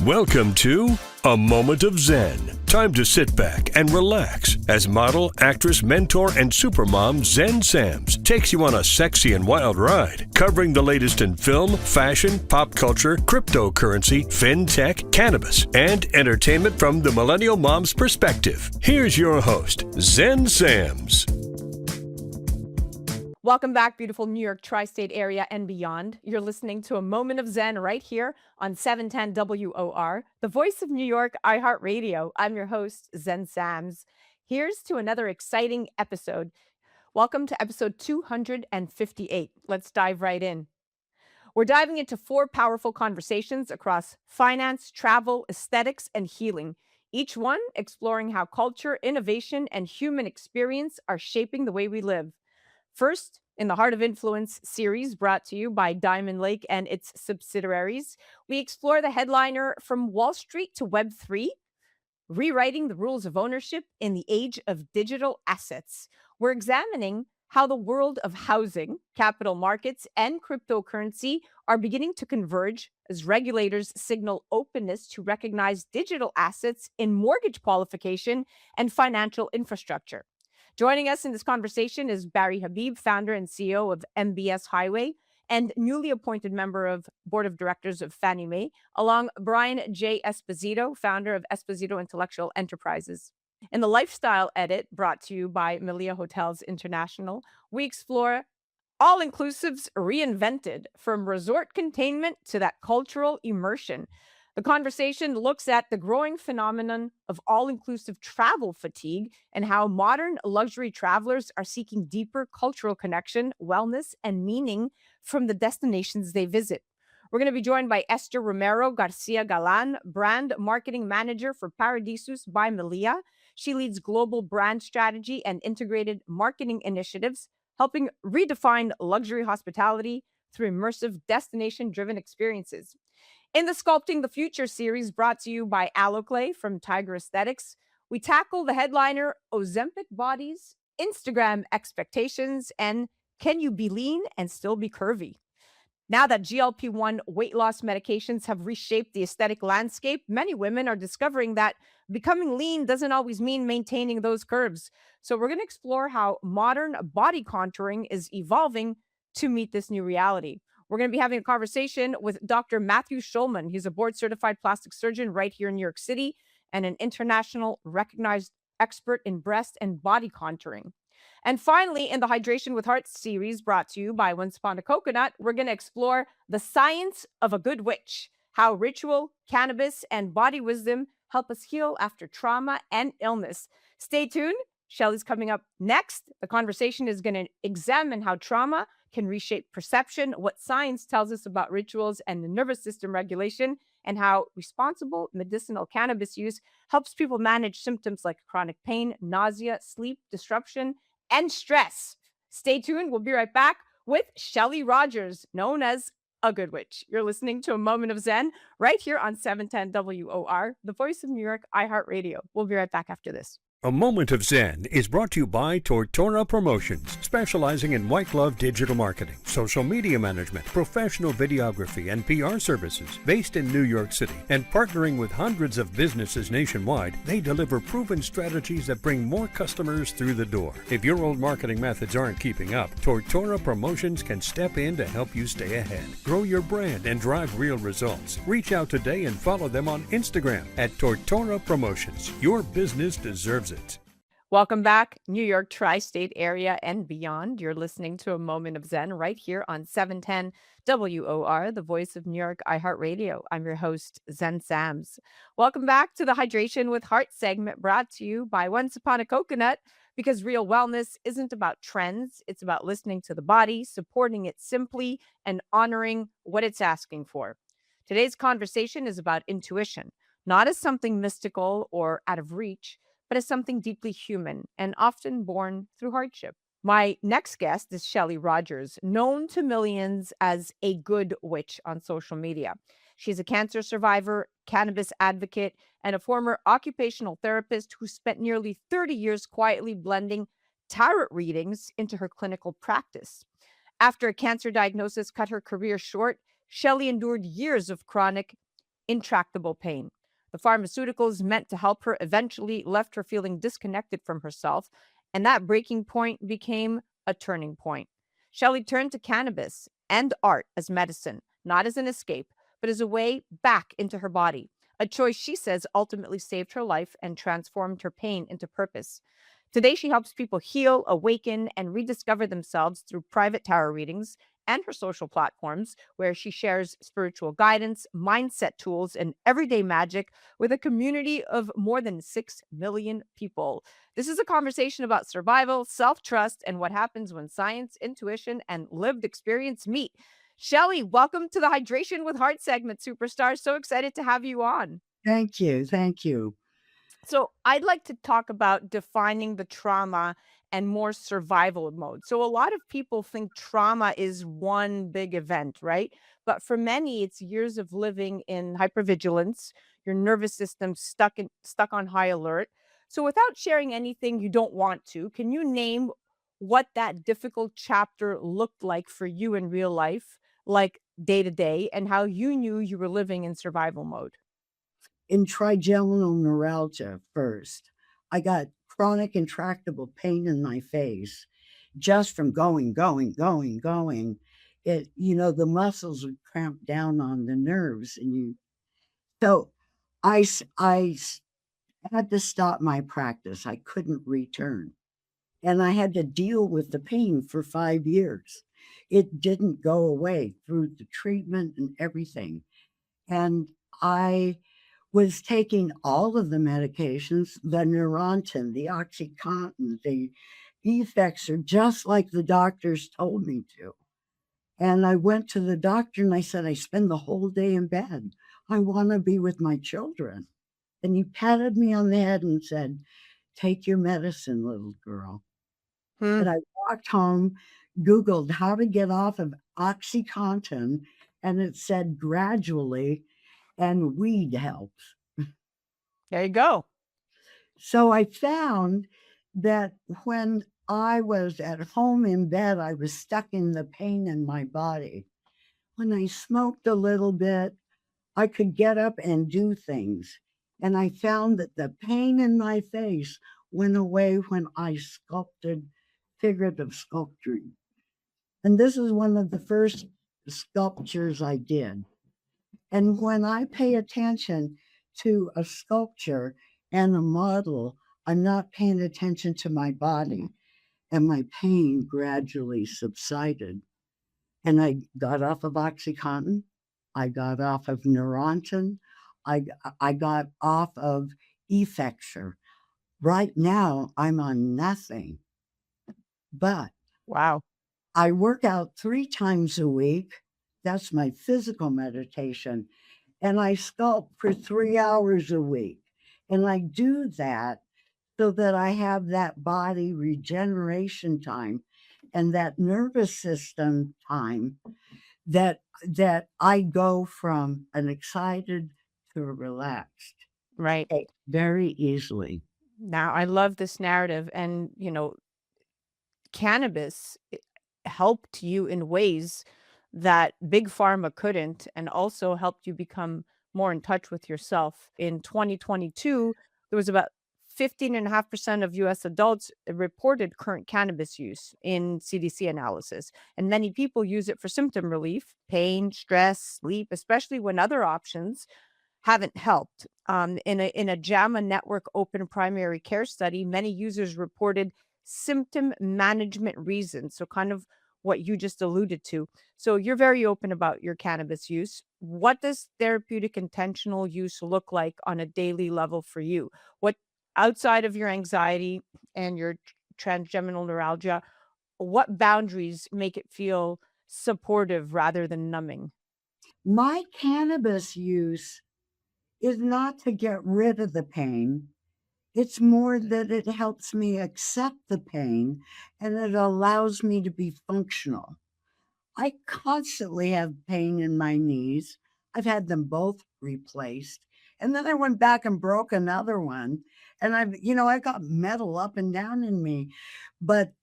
Welcome to A Moment of Xen. Time to sit back and relax as model, actress, mentor, and supermom Xen Sams takes you on a sexy and wild ride, covering the latest in film, fashion, pop culture, cryptocurrency, fintech, cannabis, and entertainment from the millennial mom's perspective. Here's your host, Xen Sams. Welcome back, beautiful New York tri-state area and beyond. You're listening to A Moment of Xen right here on 710 WOR, the voice of New York, iHeartRadio. I'm your host, Xen Sams. Here's to another exciting episode. Welcome to episode 258. Let's dive right in. We're diving into 4 powerful conversations across finance, travel, aesthetics, and healing. Each one exploring how culture, innovation, and human experience are shaping the way we live. First, in the Heart of Influence series brought to you by DiamondLake and its subsidiaries, we explore the headliner from Wall Street to Web3, rewriting the rules of ownership in the age of digital assets. We're examining how the world of housing, capital markets, and cryptocurrency are beginning to converge as regulators signal openness to recognize digital assets in mortgage qualification and financial infrastructure. Joining us in this conversation is Barry Habib, founder and CEO of MBS Highway and newly appointed member of Board of Directors of Fannie Mae, along Brian J. Esposito, founder of Esposito Intellectual Enterprises. In the Lifestyle Edit, brought to you by Melia Hotels International, we explore all-inclusives reinvented, from resort containment to that cultural immersion. The conversation looks at the growing phenomenon of all-inclusive travel fatigue and how modern luxury travelers are seeking deeper cultural connection, wellness, and meaning from the destinations they visit. We're going to be joined by Esther Romero Garcia Galan, brand marketing manager for Paradisus by Melia. She leads global brand strategy and integrated marketing initiatives, helping redefine luxury hospitality through immersive destination-driven experiences. In the Sculpting the Future series brought to you by Alloclay from Tiger Aesthetics, we tackle the headliner Ozempic bodies, Instagram expectations, and can you be lean and still be curvy? Now that GLP-1 weight loss medications have reshaped the aesthetic landscape, many women are discovering that becoming lean doesn't always mean maintaining those curves. So we're going to explore how modern body contouring is evolving to meet this new reality. We're going to be having a conversation with Dr. Matthew Schulman. He's a board-certified plastic surgeon right here in New York City and an international recognized expert in breast and body contouring. And finally, in the Hydration with Heart series brought to you by Once Upon a Coconut, we're going to explore the science of a good witch, how ritual, cannabis, and body wisdom help us heal after trauma and illness. Stay tuned. Shelley's coming up next. The conversation is going to examine how trauma can reshape perception, what science tells us about rituals and the nervous system regulation, and how responsible medicinal cannabis use helps people manage symptoms like chronic pain, nausea, sleep disruption, and stress. Stay tuned. We'll be right back with Shelley Rogers, known as a good witch. You're listening to A Moment of Xen right here on 710 WOR, the voice of New York, iHeartRadio. We'll be right back after this. A Moment of Xen is brought to you by Tortora Promotions, specializing in white glove digital marketing, social media management, professional videography, and PR services. Based in New York City and partnering with hundreds of businesses nationwide, they deliver proven strategies that bring more customers through the door. If your old marketing methods aren't keeping up, Tortora Promotions can step in to help you stay ahead. Grow your brand and drive real results. Reach out today and follow them on Instagram at Tortora Promotions. Your business deserves it. Welcome back, New York tri-state area and beyond. You're listening to A Moment of Xen right here on 710 WOR, the voice of New York, iHeartRadio. I'm your host, Xen Sams. Welcome back to the Hydration with Heart segment brought to you by Once Upon a Coconut, because real wellness isn't about trends. It's about listening to the body, supporting it simply, and honoring what it's asking for. Today's conversation is about intuition, not as something mystical or out of reach, but as something deeply human and often born through hardship. My next guest is Shelley Rogers, known to millions as a good witch on social media. She's a cancer survivor, cannabis advocate, and a former occupational therapist who spent nearly 30 years quietly blending tarot readings into her clinical practice. After a cancer diagnosis cut her career short, Shelley endured years of chronic intractable pain. The pharmaceuticals meant to help her eventually left her feeling disconnected from herself, and that breaking point became a turning point. Shelley turned to cannabis and art as medicine, not as an escape, but as a way back into her body. A choice she says ultimately saved her life and transformed her pain into purpose. Today, she helps people heal, awaken, and rediscover themselves through private tarot readings and her social platforms, where she shares spiritual guidance, mindset tools, and everyday magic with a community of more than 6 million people. This is a conversation about survival, self trust, and what happens when science, intuition, and lived experience meet. Shelley, welcome to the Hydration with Heart segment, superstar. So excited to have you on. Thank you. Thank you. So, I'd like to talk about defining the trauma and more survival mode. So, a lot of people think trauma is one big event, right? But for many, it's years of living in hypervigilance, your nervous system stuck on high alert. So, without sharing anything you don't want to, can you name what that difficult chapter looked like for you in real life, like day to day, and how you knew you were living in survival mode? In trigeminal neuralgia first, I got chronic intractable pain in my face just from going. The muscles would cramp down on the nerves so I had to stop my practice. I couldn't return. And I had to deal with the pain for 5 years. It didn't go away through the treatment and everything. And I was taking all of the medications, the Neurontin, the OxyContin, the effects are just like the doctors told me to. And I went to the doctor and I said, I spend the whole day in bed. I want to be with my children. And he patted me on the head and said, take your medicine, little girl. Hmm. And I walked home, Googled how to get off of OxyContin, and it said gradually, and weed helps. There you go. So I found that when I was at home in bed, I was stuck in the pain in my body. When I smoked a little bit, I could get up and do things. And I found that the pain in my face went away when I sculpted figurative sculpturing. And this is one of the first sculptures I did. And when I pay attention to a sculpture and a model, I'm not paying attention to my body, and my pain gradually subsided. And I got off of OxyContin, I got off of Neurontin, I, I got off of Effexor. Right now, I'm on nothing, but Wow. I work out 3 times a week. That's my physical meditation. And I sculpt for 3 hours a week. And I do that so that I have that body regeneration time and that nervous system time that I go from an excited to relaxed Right. very easily. Now, I love this narrative. And, cannabis helped you in ways that big pharma couldn't, and also helped you become more in touch with yourself. In 2022, there was about 15.5% of US adults reported current cannabis use in CDC analysis. And many people use it for symptom relief, pain, stress, sleep, especially when other options haven't helped. In a JAMA network open primary care study, many users reported symptom management reasons. So, kind of what you just alluded to. So, you're very open about your cannabis use. What does therapeutic intentional use look like on a daily level for you? What outside of your anxiety and your transgeminal neuralgia, what boundaries make it feel supportive rather than numbing? My cannabis use is not to get rid of the pain. It's more that it helps me accept the pain and it allows me to be functional. I constantly have pain in my knees. I've had them both replaced. And then I went back and broke another one. And I got metal up and down in me. But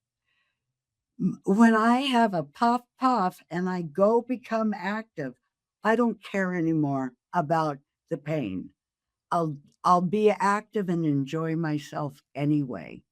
when I have a puff and I go become active, I don't care anymore about the pain. I'll be active and enjoy myself anyway.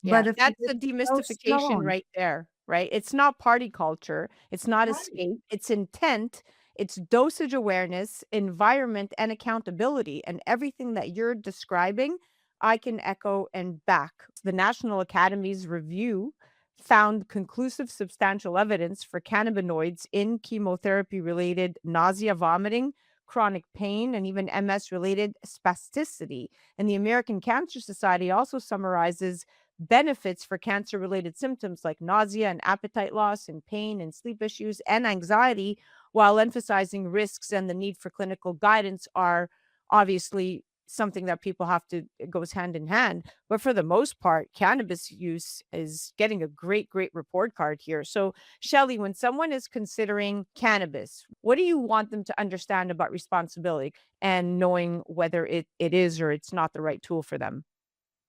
Yeah, But if that's you're the so demystification stoned, right there, right? It's not party culture, it's not right? escape, it's intent, it's dosage awareness, environment, and accountability. And everything that you're describing, I can echo and back. The National Academy's review found conclusive substantial evidence for cannabinoids in chemotherapy related nausea, vomiting, chronic pain, and even MS related spasticity. And the American Cancer Society also summarizes benefits for cancer related symptoms like nausea and appetite loss and pain and sleep issues and anxiety, while emphasizing risks and the need for clinical guidance are obviously something that people have to, it goes hand in hand. But for the most part, cannabis use is getting a great report card here. So, Shelley, when someone is considering cannabis, what do you want them to understand about responsibility and knowing whether it is or it's not the right tool for them?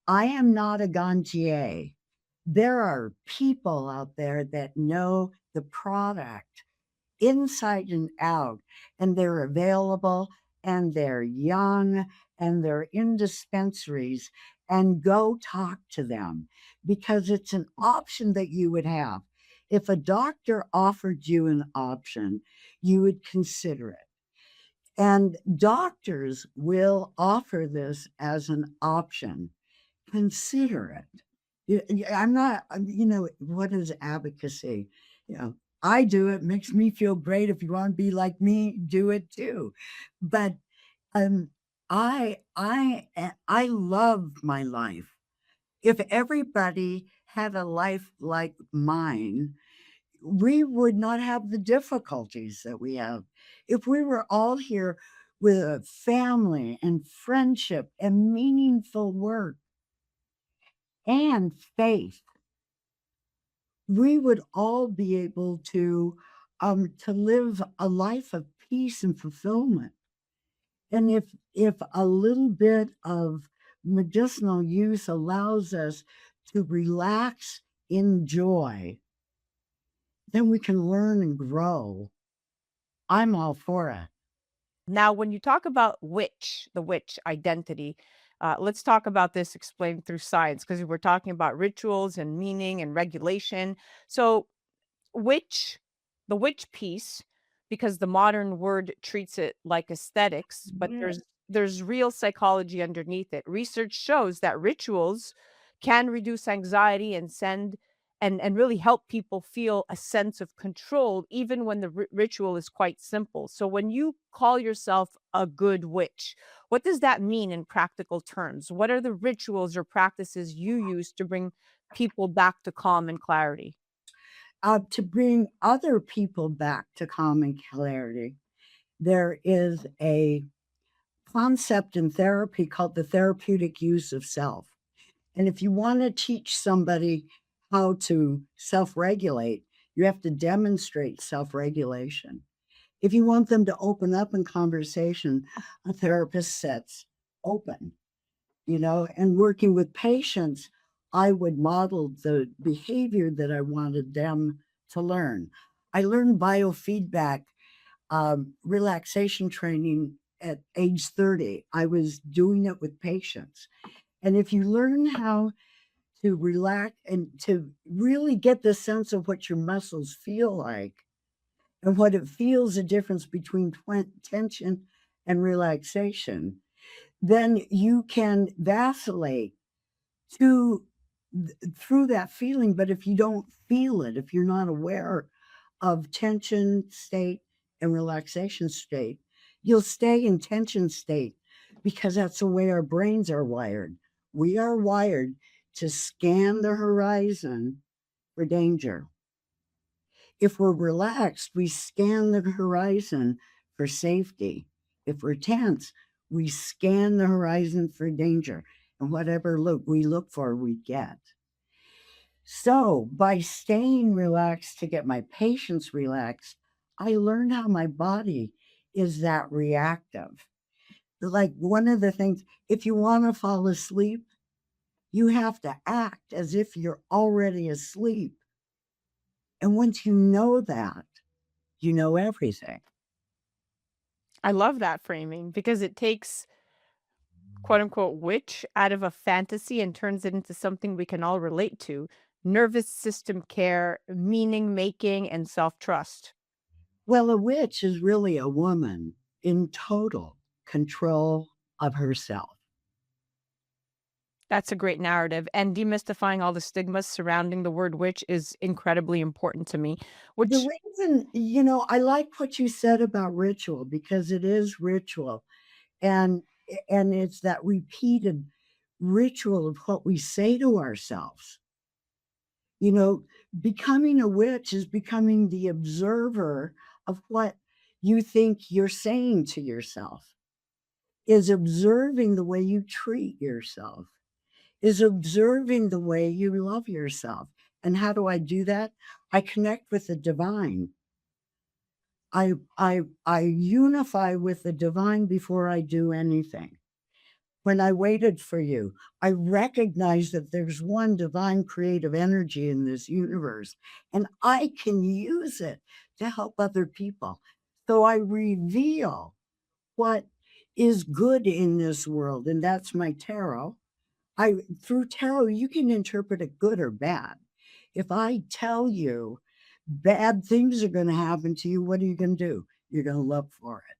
I am not a ganjier. There are people out there that know the product inside and out, and they're available, and they're young, and they're in dispensaries, and go talk to them because it's an option that you would have. If a doctor offered you an option, you would consider it. And doctors will offer this as an option. Consider it. I'm not, what is advocacy? You know, I do it, makes me feel great. If you want to be like me, do it too. But um, I love my life. If everybody had a life like mine, we would not have the difficulties that we have. If we were all here with a family and friendship and meaningful work and faith, we would all be able to live a life of peace and fulfillment. And if a little bit of medicinal use allows us to relax, enjoy, then we can learn and grow. I'm all for it. Now, when you talk about the witch identity, let's talk about this explained through science because we're talking about rituals and meaning and regulation. So, witch, the witch piece, because the modern word treats it like aesthetics, but Yeah. there's real psychology underneath it. Research shows that rituals can reduce anxiety and send and really help people feel a sense of control even when the ritual is quite simple. So when you call yourself a good witch, what does that mean in practical terms? What are the rituals or practices you use to bring people back to calm and clarity? To bring other people back to calm and clarity, there is a concept in therapy called the therapeutic use of self. And if you want to teach somebody how to self regulate, you have to demonstrate self regulation. If you want them to open up in conversation, a therapist sets open, and working with patients, I would model the behavior that I wanted them to learn. I learned biofeedback relaxation training at age 30. I was doing it with patients. And if you learn how to relax and to really get the sense of what your muscles feel like and what it feels the difference between tension and relaxation, then you can vacillate to through that feeling. But if you don't feel it, if you're not aware of tension state and relaxation state, you'll stay in tension state because that's the way our brains are wired. We are wired to scan the horizon for danger. If we're relaxed, we scan the horizon for safety. If we're tense, we scan the horizon for danger. And whatever we look for, we get. So, by staying relaxed to get my patients relaxed, I learned how my body is that reactive. Like one of the things, if you want to fall asleep, you have to act as if you're already asleep. And once you know that, you know everything. I love that framing because it takes quote unquote witch out of a fantasy and turns it into something we can all relate to. Nervous system care, meaning making, and self trust. Well, a witch is really a woman in total control of herself. That's a great narrative. And demystifying all the stigmas surrounding the word witch is incredibly important to me, The which reason, I like what you said about ritual because it is ritual. And it's that repeated ritual of what we say to ourselves. You know, becoming a witch is becoming the observer of what you think you're saying to yourself, is observing the way you treat yourself, is observing the way you love yourself. And how do I do that? I connect with the divine. I unify with the divine before I do anything. When I waited for you, I recognized that there's one divine creative energy in this universe, and I can use it to help other people. So I reveal what is good in this world, and that's my tarot. I through tarot, you can interpret it good or bad. If I tell you bad things are going to happen to you, what are you going to do? You're going to look for it.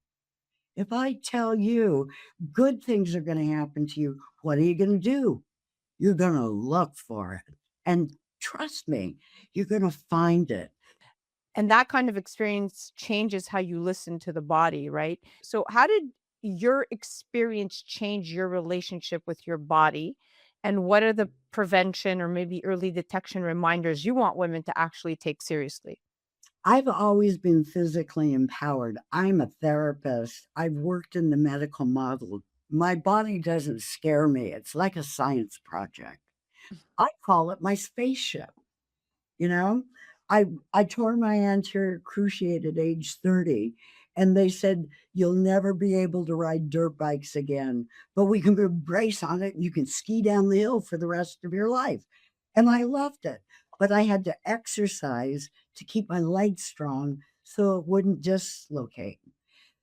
If I tell you good things are going to happen to you, what are you going to do? You're going to look for it. And trust me, you're going to find it. and that kind of experience changes how you listen to the body, right? So how did your experience change your relationship with your body? And what are the prevention or maybe early detection reminders you want women to actually take seriously? I've always been physically empowered. I'm a therapist. I've worked in the medical model. My body doesn't scare me. It's like a science project. I call it my spaceship. You know, I tore my anterior cruciate at age 30, and they said you'll never be able to ride dirt bikes again, but we can put a brace on it and you can ski down the hill for the rest of your life. And I loved it, but I had to exercise to keep my legs strong so it wouldn't dislocate.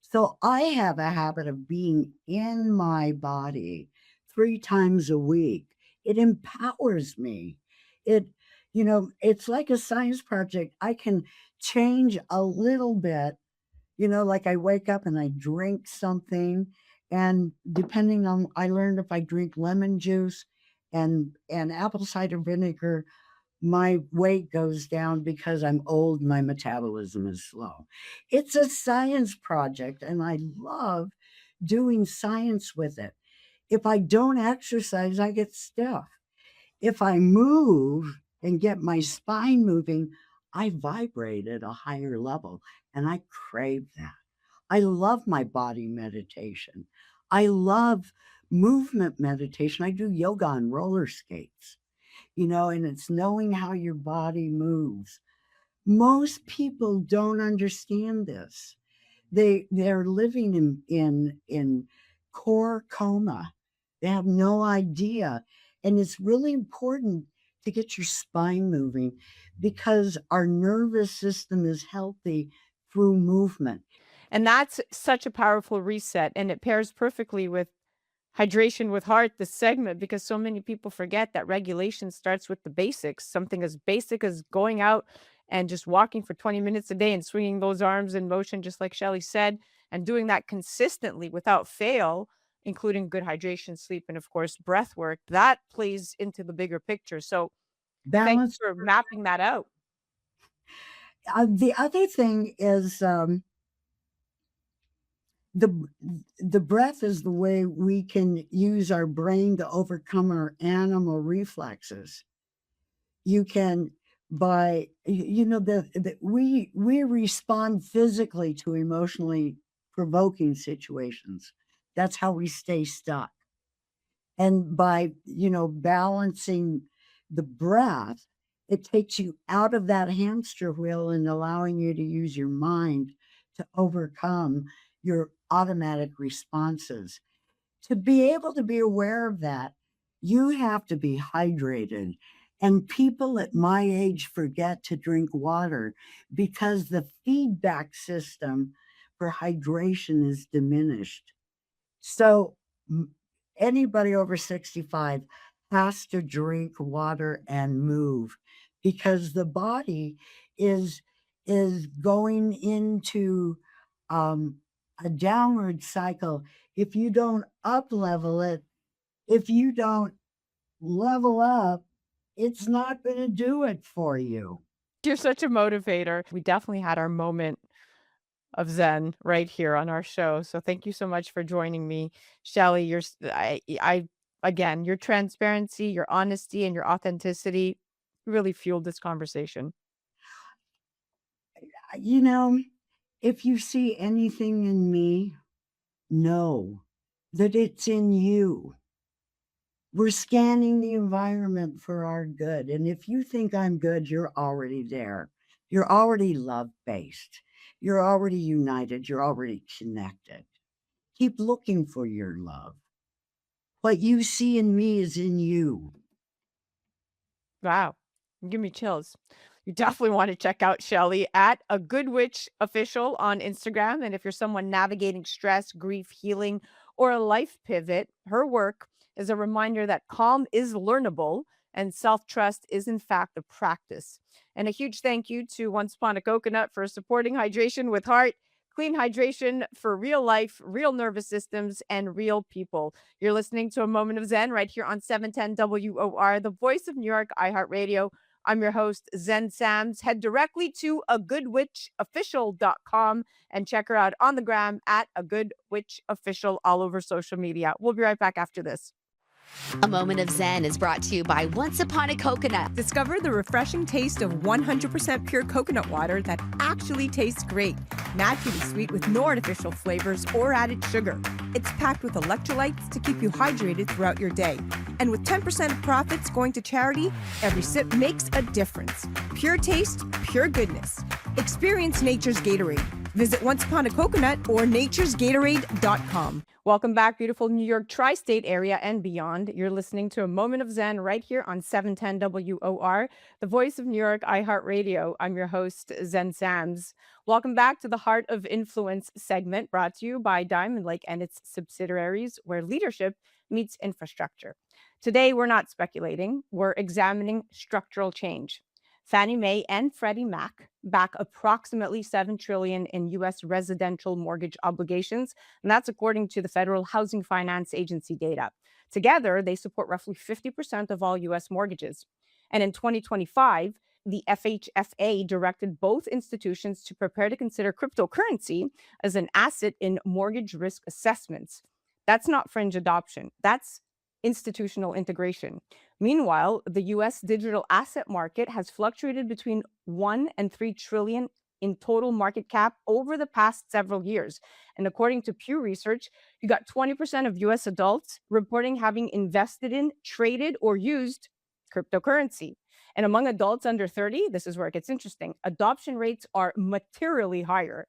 So I have a habit of being in my body 3 times a week. It empowers me. It, it's like a science project. I can change a little bit, like I wake up and I drink something. And depending on, I learned if I drink lemon juice and apple cider vinegar, my weight goes down because I'm old, my metabolism is slow. It's a science project, and I love doing science with it. If I don't exercise, I get stiff. If I move and get my spine moving, I vibrate at a higher level, and I crave that. I love my body meditation. I love movement meditation. I do yoga on roller skates, and it's knowing how your body moves. Most people don't understand this. They're living in core coma. They have no idea. And it's really important to get your spine moving because our nervous system is healthy through movement. And that's such a powerful reset. And it pairs perfectly with Hydration with Heart, the segment, because so many people forget that regulation starts with the basics. Something as basic as going out and just walking for 20 minutes a day and swinging those arms in motion, just like Shelley said, and doing that consistently without fail, including good hydration, sleep, and of course, breath work. That plays into the bigger picture. So thanks Balance. for mapping that out. The other thing is the the breath is the way we can use our brain to overcome our animal reflexes. You can by we respond physically to emotionally provoking situations. That's how we stay stuck. And by balancing the breath, it takes you out of that hamster wheel and allowing you to use your mind to overcome your automatic responses. To be able to be aware of that, you have to be hydrated. And people at my age forget to drink water because the feedback system for hydration is diminished. So anybody over 65 has to drink water and move because the body is going into a downward cycle. If you don't up level it, if you don't level up, it's not going to do it for you. You're such a motivator. We definitely had our moment of Zen right here on our show. So thank you so much for joining me, Shelley. Again, your transparency, your honesty, and your authenticity really fueled this conversation. You know, if you see anything in me, know that it's in you. We're scanning the environment for our good. And if you think I'm good, you're already there. You're already love-based. You're already united. You're already connected. Keep looking for your love. What you see in me is in you. Wow. Give me chills. You definitely want to check out Shelley at A Good Witch Official on Instagram. And if you're someone navigating stress, grief, healing, or a life pivot, her work is a reminder that calm is learnable and self-trust is in fact a practice. And a huge thank you to Once Upon a Coconut for supporting Hydration with Heart, clean hydration for real life, real nervous systems, and real people. You're listening to A Moment of Zen right here on 710 WOR, the voice of New York, iHeartRadio. I'm your host, Zen Sams. Head directly to agoodwitchofficial.com and check her out on the gram at A Good Witch Official all over social media. We'll be right back after this. A Moment of Zen is brought to you by Once Upon a Coconut. Discover the refreshing taste of 100% pure coconut water that actually tastes great. Naturally sweet with no artificial flavors or added sugar. It's packed with electrolytes to keep you hydrated throughout your day. And with 10% of profits going to charity, every sip makes a difference. Pure taste, pure goodness. Experience nature's Gatorade. Visit Once Upon a Coconut or naturesgatorade.com. Welcome back, beautiful New York tri-state area and beyond. You're listening to A Moment of Zen right here on 710 WOR, the voice of New York, iHeartRadio. I'm your host, Zen Sams. Welcome back to the Heart of Influence segment brought to you by DiamondLake and its subsidiaries, where leadership meets infrastructure. Today, we're not speculating. We're examining structural change. Fannie Mae and Freddie Mac back approximately $7 trillion in U.S. residential mortgage obligations, and that's according to the Federal Housing Finance Agency data. Together, they support roughly 50% of all U.S. mortgages. And in 2025, the FHFA directed both institutions to prepare to consider cryptocurrency as an asset in mortgage risk assessments. That's not fringe adoption. That's institutional integration. Meanwhile, the U.S. digital asset market has fluctuated between 1 and 3 trillion in total market cap over the past several years. And according to Pew Research, you got 20% of U.S. adults reporting having invested in, traded, or used cryptocurrency. And among adults under 30, this is where it gets interesting, adoption rates are materially higher.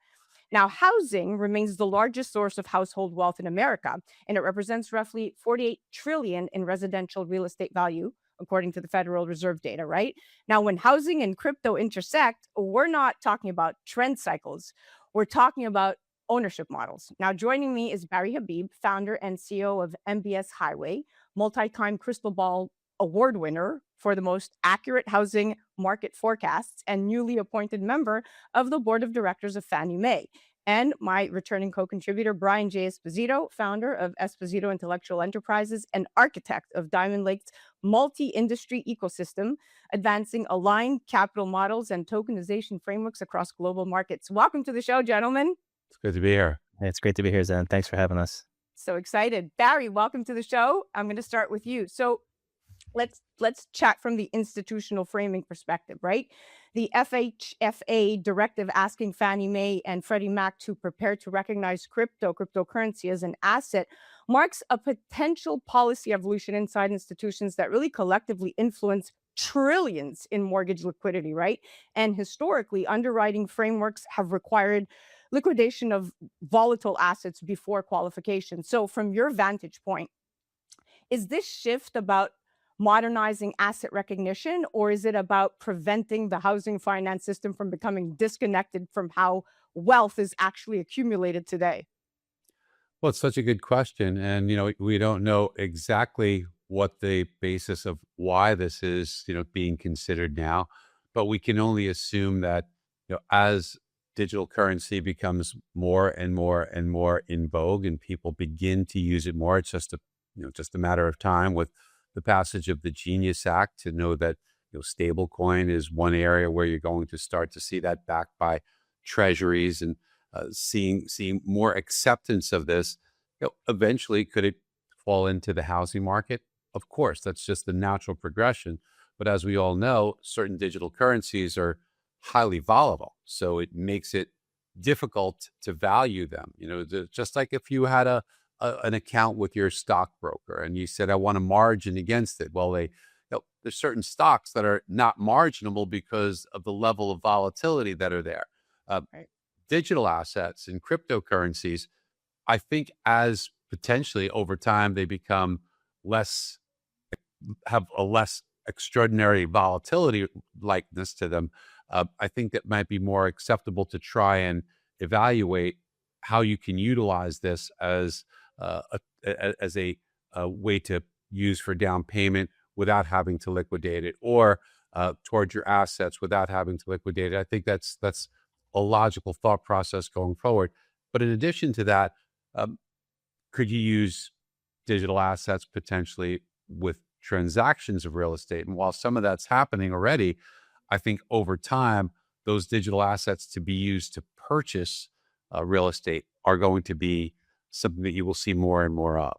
Now, housing remains the largest source of household wealth in America, and it represents roughly 48 trillion in residential real estate value, according to the Federal Reserve data, right? Now, when housing and crypto intersect, we're not talking about trend cycles. We're talking about ownership models. Now, joining me is Barry Habib, founder and CEO of MBS Highway, multi-time Crystal Ball Award winner for the most accurate housing market forecasts, and newly appointed member of the board of directors of Fannie Mae. And my returning co-contributor, Brian J. Esposito, founder of Esposito Intellectual Enterprises and architect of DiamondLake's multi-industry ecosystem, advancing aligned capital models and tokenization frameworks across global markets. Welcome to the show, gentlemen. It's good to be here. It's great to be here, Zen. Thanks for having us. So excited. Barry, welcome to the show. I'm going to start with you. So let's chat from the institutional framing perspective, right? The FHFA directive asking Fannie Mae and Freddie Mac to prepare to recognize cryptocurrency as an asset marks a potential policy evolution inside institutions that really collectively influence trillions in mortgage liquidity, right? And historically, underwriting frameworks have required liquidation of volatile assets before qualification. So from your vantage point, is this shift about modernizing asset recognition, or is it about preventing the housing finance system from becoming disconnected from how wealth is actually accumulated today? Well, it's such a good question. And, we don't know exactly what the basis of why this is, being considered now, but we can only assume that, as digital currency becomes more and more and more in vogue and people begin to use it more, it's just a matter of time with the passage of the Genius Act to know that, stable coin is one area where you're going to start to see that backed by treasuries and seeing more acceptance of this. Eventually, could it fall into the housing market? Of course, that's just the natural progression. But as we all know, certain digital currencies are highly volatile, so it makes it difficult to value them. Just like if you had an account with your stockbroker and you said, "I want a margin against it." Well, there's certain stocks that are not marginable because of the level of volatility that are there. Right. Digital assets and cryptocurrencies, I think, as potentially over time they become have a less extraordinary volatility likeness to them, I think that might be more acceptable to try and evaluate how you can utilize this as a way to use for down payment without having to liquidate it, or towards your assets without having to liquidate it. I think that's a logical thought process going forward. But in addition to that, could you use digital assets potentially with transactions of real estate? And while some of that's happening already, I think over time, those digital assets to be used to purchase real estate are going to be something that you will see more and more of.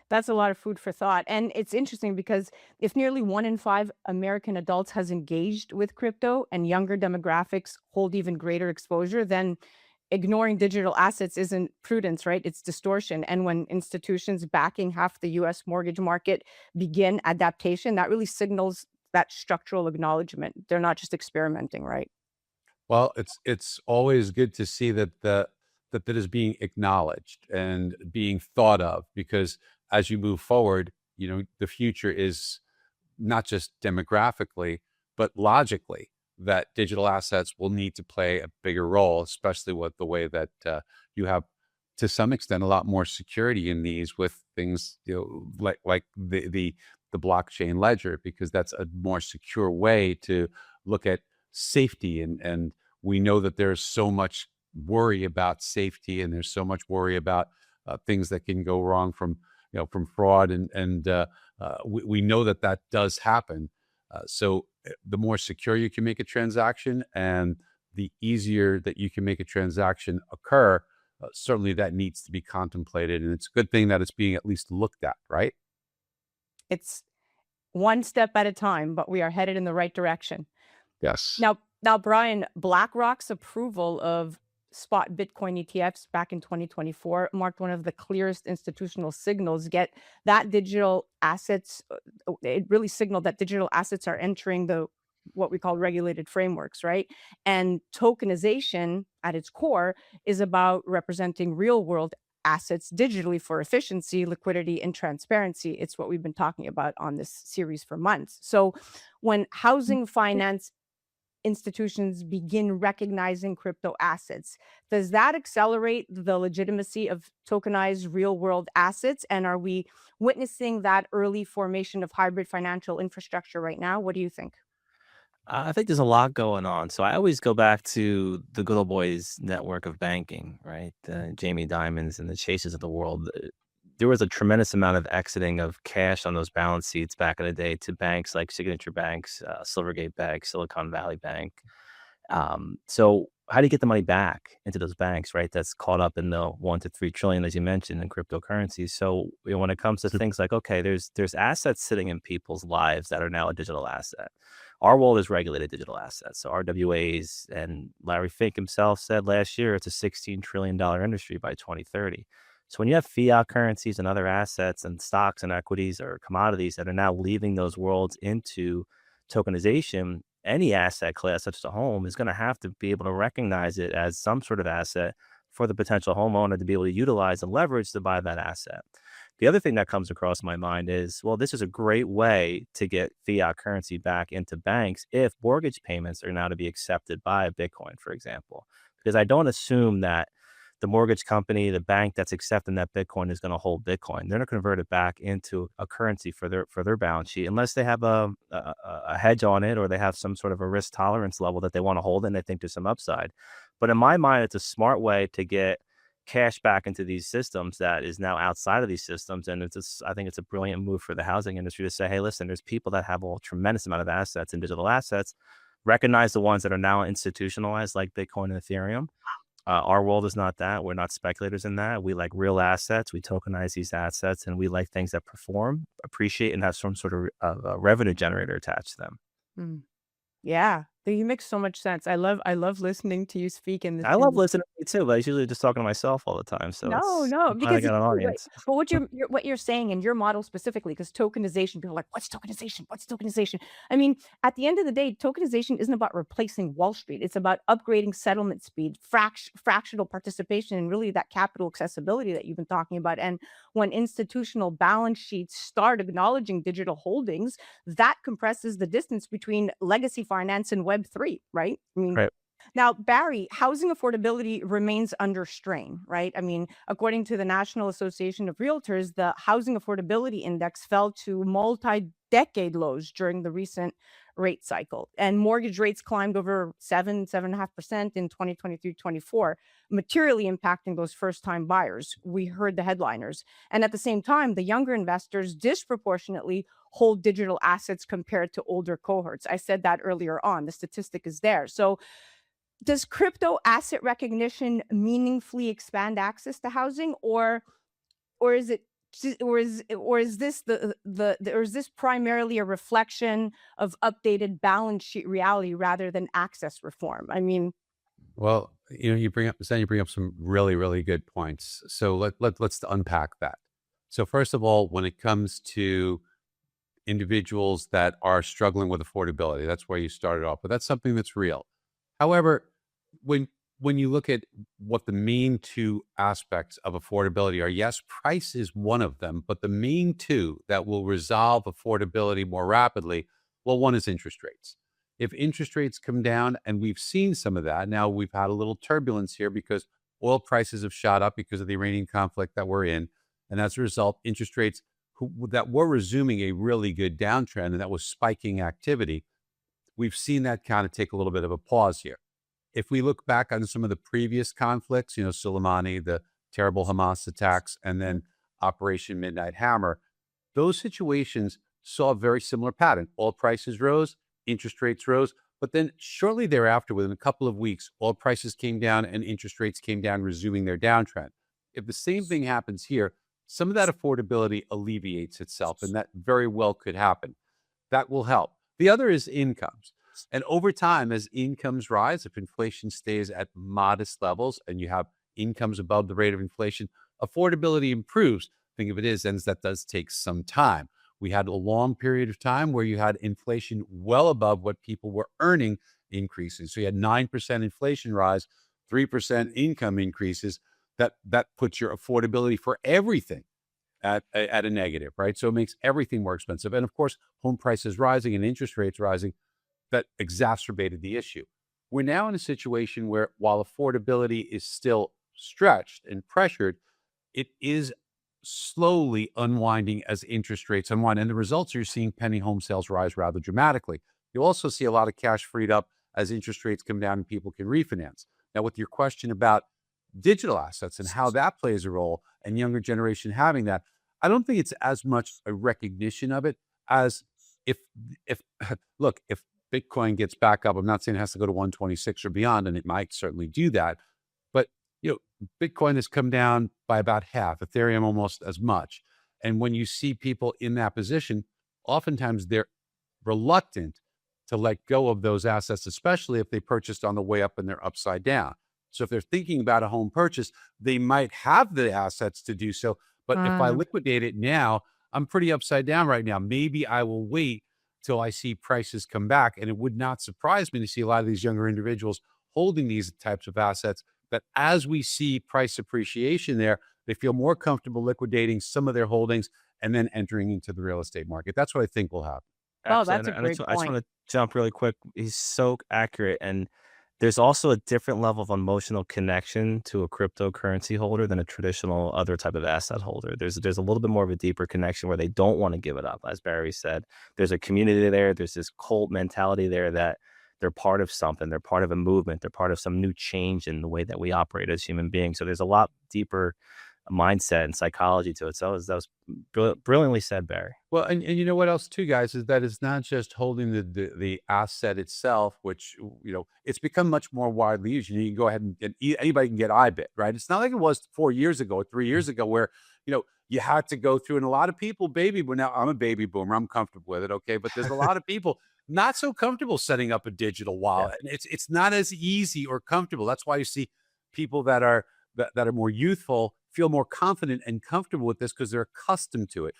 That's a lot of food for thought. And it's interesting because if nearly 1 in 5 American adults has engaged with crypto and younger demographics hold even greater exposure, then ignoring digital assets isn't prudence, right? It's distortion. And when institutions backing half the US mortgage market begin adaptation, that really signals that structural acknowledgement. They're not just experimenting, right? Well, it's always good to see that is being acknowledged and being thought of, because as you move forward, the future is not just demographically, but logically, that digital assets will need to play a bigger role, especially with the way that you have, to some extent, a lot more security in these with things, like the blockchain ledger, because that's a more secure way to look at safety. And we know that there's so much worry about safety, and there's so much worry about things that can go wrong from fraud, and we know that does happen. So the more secure you can make a transaction and the easier that you can make a transaction occur, certainly that needs to be contemplated. And it's a good thing that it's being at least looked at, right? It's one step at a time, but we are headed in the right direction. Yes. Now, Brian, BlackRock's approval of spot Bitcoin ETFs back in 2024 marked one of the clearest institutional signals. It really signaled that digital assets are entering what we call regulated frameworks, right? And tokenization at its core is about representing real world assets digitally for efficiency, liquidity, and transparency. It's what we've been talking about on this series for months. So when housing finance institutions begin recognizing crypto assets, does that accelerate the legitimacy of tokenized real world assets? And are we witnessing that early formation of hybrid financial infrastructure right now? What do you think? I think there's a lot going on. So I always go back to the good old boys network of banking, right? The Jamie Dimons and the Chases of the world. There was a tremendous amount of exiting of cash on those balance sheets back in the day to banks like Signature Banks, Silvergate Bank, Silicon Valley Bank. So how do you get the money back into those banks, right? That's caught up in the 1 to 3 trillion, as you mentioned, in cryptocurrencies. So when it comes to things like, okay, there's assets sitting in people's lives that are now a digital asset. Our world is regulated digital assets. So RWAs, and Larry Fink himself said last year, it's a $16 trillion industry by 2030. So when you have fiat currencies and other assets and stocks and equities or commodities that are now leaving those worlds into tokenization, any asset class such as a home is going to have to be able to recognize it as some sort of asset for the potential homeowner to be able to utilize and leverage to buy that asset. The other thing that comes across my mind is, well, this is a great way to get fiat currency back into banks if mortgage payments are now to be accepted by Bitcoin, for example. Because I don't assume that the mortgage company, the bank that's accepting that Bitcoin is going to hold Bitcoin. They're going to convert it back into a currency for their balance sheet, unless they have a hedge on it or they have some sort of a risk tolerance level that they want to hold and they think there's some upside. But in my mind, it's a smart way to get cash back into these systems that is now outside of these systems. And I think it's a brilliant move for the housing industry to say, hey, listen, there's people that have a tremendous amount of assets and digital assets. Recognize the ones that are now institutionalized, like Bitcoin and Ethereum. Our world is not that. We're not speculators in that. We like real assets. We tokenize these assets, and we like things that perform, appreciate, and have some sort of revenue generator attached to them. Mm. Yeah, you make so much sense. I love listening to you speak in this. I love listening to you too, but I usually just talking to myself all the time. So No, I'm glad I because got an right. audience. But what you're saying in your model specifically, because tokenization, people are like, what's tokenization? What's tokenization? I mean, at the end of the day, tokenization isn't about replacing Wall Street. It's about upgrading settlement speed, fractional participation, and really that capital accessibility that you've been talking about. And when institutional balance sheets start acknowledging digital holdings, that compresses the distance between legacy finance and Web3, right? I mean, Right. now, Barry, housing affordability remains under strain, right? I mean, according to the National Association of Realtors, the housing affordability index fell to multi-decade lows during the recent rate cycle. And mortgage rates climbed over 7.5% in 2023-24, materially impacting those first-time buyers. We heard the headliners. And at the same time, the younger investors disproportionately hold digital assets compared to older cohorts. I said that earlier on. The statistic is there. So does crypto asset recognition meaningfully expand access to housing, or is it or is this or is this primarily a reflection of updated balance sheet reality rather than access reform? I mean, Well, you bring up some really, really good points. So let's unpack that. So first of all, when it comes to individuals that are struggling with affordability, that's where you started off, but that's something that's real. However, when you look at what the main two aspects of affordability are, yes, price is one of them, but the main two that will resolve affordability more rapidly, well, one is interest rates. If interest rates come down, and we've seen some of that, now we've had a little turbulence here because oil prices have shot up because of the Iranian conflict that we're in. And as a result, interest rates that were resuming a really good downtrend and that was spiking activity, we've seen that kind of take a little bit of a pause here. If we look back on some of the previous conflicts, Soleimani, the terrible Hamas attacks, and then Operation Midnight Hammer, those situations saw a very similar pattern. Oil prices rose, interest rates rose, but then shortly thereafter, within a couple of weeks, oil prices came down and interest rates came down, resuming their downtrend. If the same thing happens here, some of that affordability alleviates itself, and that very well could happen. That will help. The other is incomes. And over time, as incomes rise, if inflation stays at modest levels and you have incomes above the rate of inflation, affordability improves. Think of it as that does take some time. We had a long period of time where you had inflation well above what people were earning increases. So you had 9% inflation rise, 3% income increases. That puts your affordability for everything at a negative, right? So it makes everything more expensive. And of course, home prices rising and interest rates rising, that exacerbated the issue. We're now in a situation where while affordability is still stretched and pressured, it is slowly unwinding as interest rates unwind. And the results are you're seeing penny home sales rise rather dramatically. You also see a lot of cash freed up as interest rates come down and people can refinance. Now, with your question about digital assets and how that plays a role and younger generation having that, I don't think it's as much a recognition of it as if Bitcoin gets back up, I'm not saying it has to go to 126 or beyond, and it might certainly do that. But, Bitcoin has come down by about half, Ethereum almost as much. And when you see people in that position, oftentimes they're reluctant to let go of those assets, especially if they purchased on the way up and they're upside down. So if they're thinking about a home purchase, they might have the assets to do so. But if I liquidate it now, I'm pretty upside down right now. Maybe I will wait till I see prices come back. And it would not surprise me to see a lot of these younger individuals holding these types of assets that as we see price appreciation there, they feel more comfortable liquidating some of their holdings and then entering into the real estate market. That's what I think will happen. Oh, Absolutely. that's a And great I just point. want to jump really quick. He's so accurate. And there's also a different level of emotional connection to a cryptocurrency holder than a traditional other type of asset holder. There's a little bit more of a deeper connection where they don't want to give it up. As Barry said, there's a community there. There's this cult mentality there that they're part of something. They're part of a movement. They're part of some new change in the way that we operate as human beings. So there's a lot deeper mindset and psychology to it. So that was brilliantly said, Barry. Well, and you know what else too, guys, is that it's not just holding the asset itself, which, it's become much more widely used. You can go ahead and anybody can get IBIT, right? It's not like it was 4 years ago, 3 years ago, where, you had to go through, and a lot of people, but now I'm a baby boomer, I'm comfortable with it, okay? But there's a lot of people not so comfortable setting up a digital wallet. And it's not as easy or comfortable. That's why you see people that are more youthful feel more confident and comfortable with this because they're accustomed to it.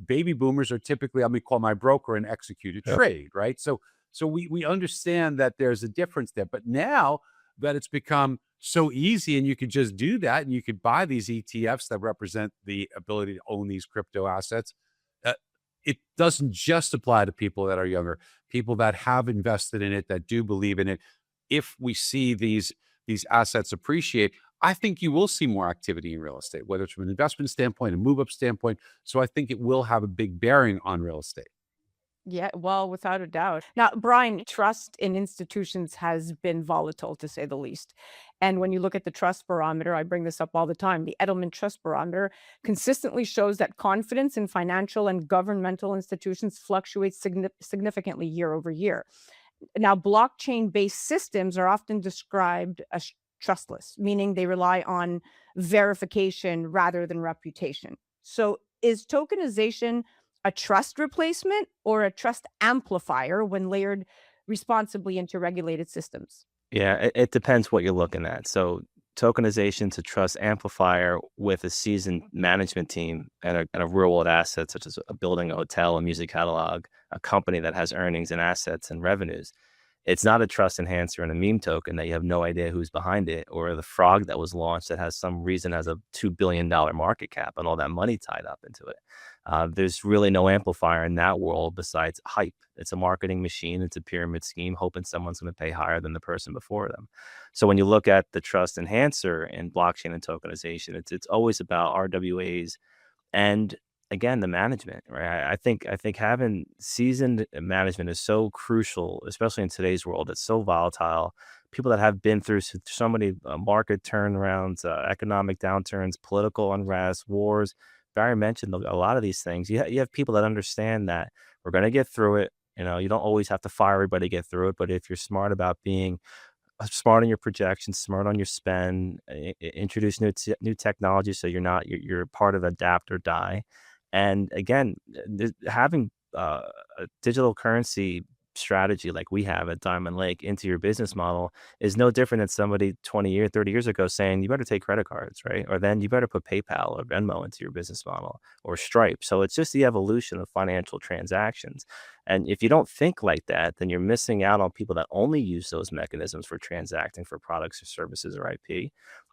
Baby boomers are typically, let me call my broker and execute a trade, right? So we understand that there's a difference there. But now that it's become so easy and you could just do that and you could buy these ETFs that represent the ability to own these crypto assets, it doesn't just apply to people that are younger, people that have invested in it, that do believe in it. If we see these assets appreciate, I think you will see more activity in real estate, whether it's from an investment standpoint, a move-up standpoint. So I think it will have a big bearing on real estate. Yeah, well, without a doubt. Now, Brian, trust in institutions has been volatile to say the least. And when you look at the trust barometer, I bring this up all the time, the Edelman Trust Barometer consistently shows that confidence in financial and governmental institutions fluctuates significantly year over year. Now, blockchain-based systems are often described as trustless, meaning they rely on verification rather than reputation. So, is tokenization a trust replacement or a trust amplifier when layered responsibly into regulated systems? Yeah, it depends what you're looking at. So tokenization's a trust amplifier with a seasoned management team and a real world asset such as a building, a hotel, a music catalog, a company that has earnings and assets and revenues. It's not a trust enhancer and a meme token that you have no idea who's behind it, or the frog that was launched that has some reason has a $2 billion market cap and all that money tied up into it. There's really no amplifier in that world besides hype. It's a marketing machine. It's a pyramid scheme, hoping someone's going to pay higher than the person before them. So when you look at the trust enhancer in blockchain and tokenization, it's always about RWAs and, again, the management, right? I think having seasoned management is so crucial, especially in today's world. It's so volatile. People that have been through so many market turnarounds, economic downturns, political unrest, wars. Barry mentioned a lot of these things. You have people that understand that we're going to get through it. You don't always have to fire everybody to get through it, but if you're smart about being smart on your projections, smart on your spend, introduce new technology so you're part of adapt or die. And again, having a digital currency strategy like we have at DiamondLake into your business model is no different than somebody 20 years, 30 years ago saying you better take credit cards, right? Or then you better put PayPal or Venmo into your business model or Stripe. So it's just the evolution of financial transactions. And if you don't think like that, then you're missing out on people that only use those mechanisms for transacting for products or services or IP.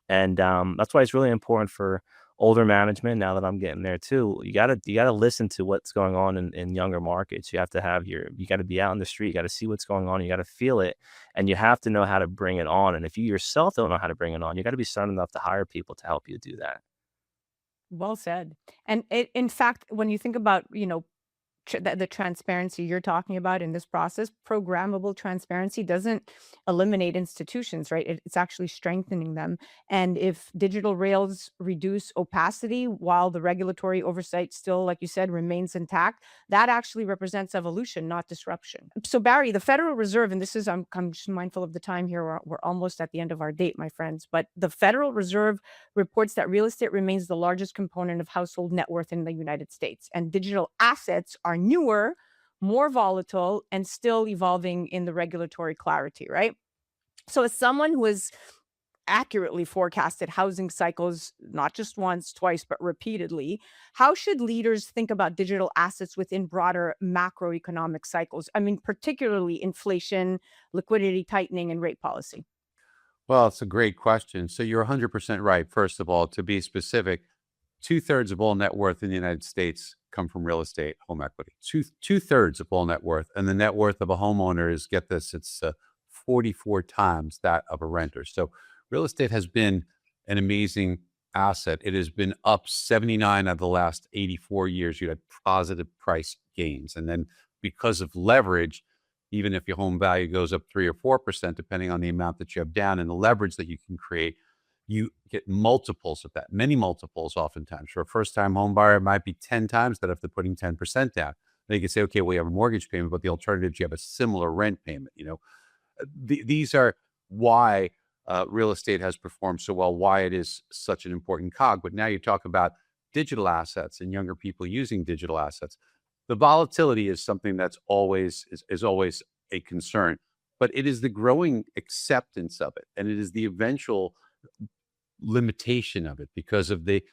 And that's why it's really important for older management. Now that I'm getting there too, you gotta listen to what's going on in younger markets. You have to have you gotta be out in the street. You gotta see what's going on. You gotta feel it, and you have to know how to bring it on. And if you yourself don't know how to bring it on, you gotta be smart enough to hire people to help you do that. Well said. And in fact, when you think about, the transparency you're talking about in this process, programmable transparency doesn't eliminate institutions, right? It's actually strengthening them. And if digital rails reduce opacity while the regulatory oversight still, like you said, remains intact, that actually represents evolution, not disruption. So, Barry, the Federal Reserve, and this is, I'm just mindful of the time here, we're almost at the end of our date, my friends, but the Federal Reserve reports that real estate remains the largest component of household net worth in the United States, and digital assets are newer, more volatile, and still evolving in the regulatory clarity, right? So, as someone who has accurately forecasted housing cycles, not just once, twice, but repeatedly, how should leaders think about digital assets within broader macroeconomic cycles? I mean, particularly inflation, liquidity tightening, and rate policy. Well, it's a great question. So you're 100% right. First of all, to be specific, 2/3 of all net worth in the United States come from real estate home equity. Two-thirds of all net worth, and the net worth of a homeowner is, get this, it's 44 times that of a renter. So real estate has been an amazing asset. It has been up 79 out of the last 84 years. You had positive price gains, and then because of leverage, even if your home value goes up 3 or 4%, depending on the amount that you have down and the leverage that you can create, you get multiples of that, many multiples oftentimes. For a first-time home buyer, it might be 10 times that if they're putting 10% down. Then you can say, okay, well, you have a mortgage payment, but the alternative, you have a similar rent payment. These are why real estate has performed so well, why it is such an important cog. But now you talk about digital assets and younger people using digital assets. The volatility is something that's always a concern, but it is the growing acceptance of it, and it is the eventual limitation of it because of the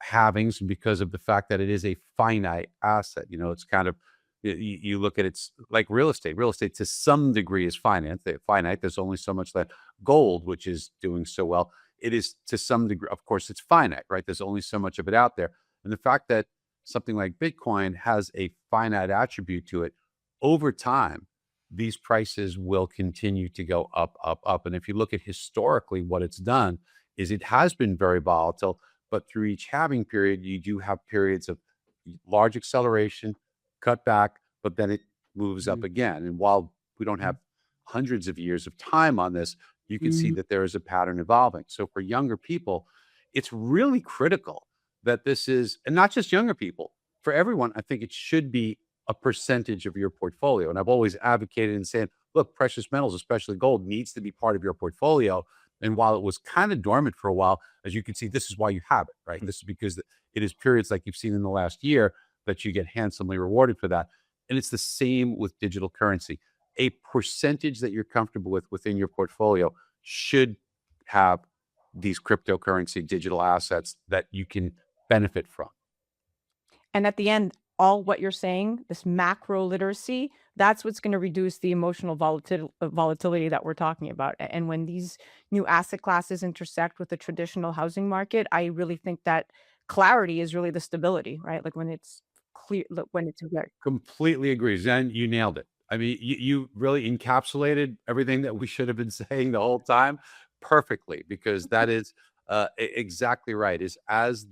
halvings and because of the fact that it is a finite asset. It's kind of, you look at it's like real estate. Real estate to some degree is finite. There's only so much that gold, which is doing so well, it is to some degree. Of course, it's finite, right? There's only so much of it out there, and the fact that something like Bitcoin has a finite attribute to it, over time, these prices will continue to go up, up, up. And if you look at historically, what it's done is it has been very volatile, but through each halving period, you do have periods of large acceleration, cut back, but then it moves up again. And while we don't have hundreds of years of time on this, you can see that there is a pattern evolving. So for younger people, it's really critical that this is, and not just younger people, for everyone, I think it should be a percentage of your portfolio. And I've always advocated and said, look, precious metals, especially gold, needs to be part of your portfolio. And while it was kind of dormant for a while, as you can see, this is why you have it, right? This is because it is periods like you've seen in the last year that you get handsomely rewarded for that. And it's the same with digital currency. A percentage that you're comfortable with within your portfolio should have these cryptocurrency digital assets that you can benefit from. And at the end, all what you're saying, this macro literacy, that's what's going to reduce the emotional volatility that we're talking about. And when these new asset classes intersect with the traditional housing market, I really think that clarity is really the stability, right? Like when it's clear, when it's very Completely agree. Zen, you nailed it. I mean, you really encapsulated everything that we should have been saying the whole time perfectly, because that is exactly right. Is as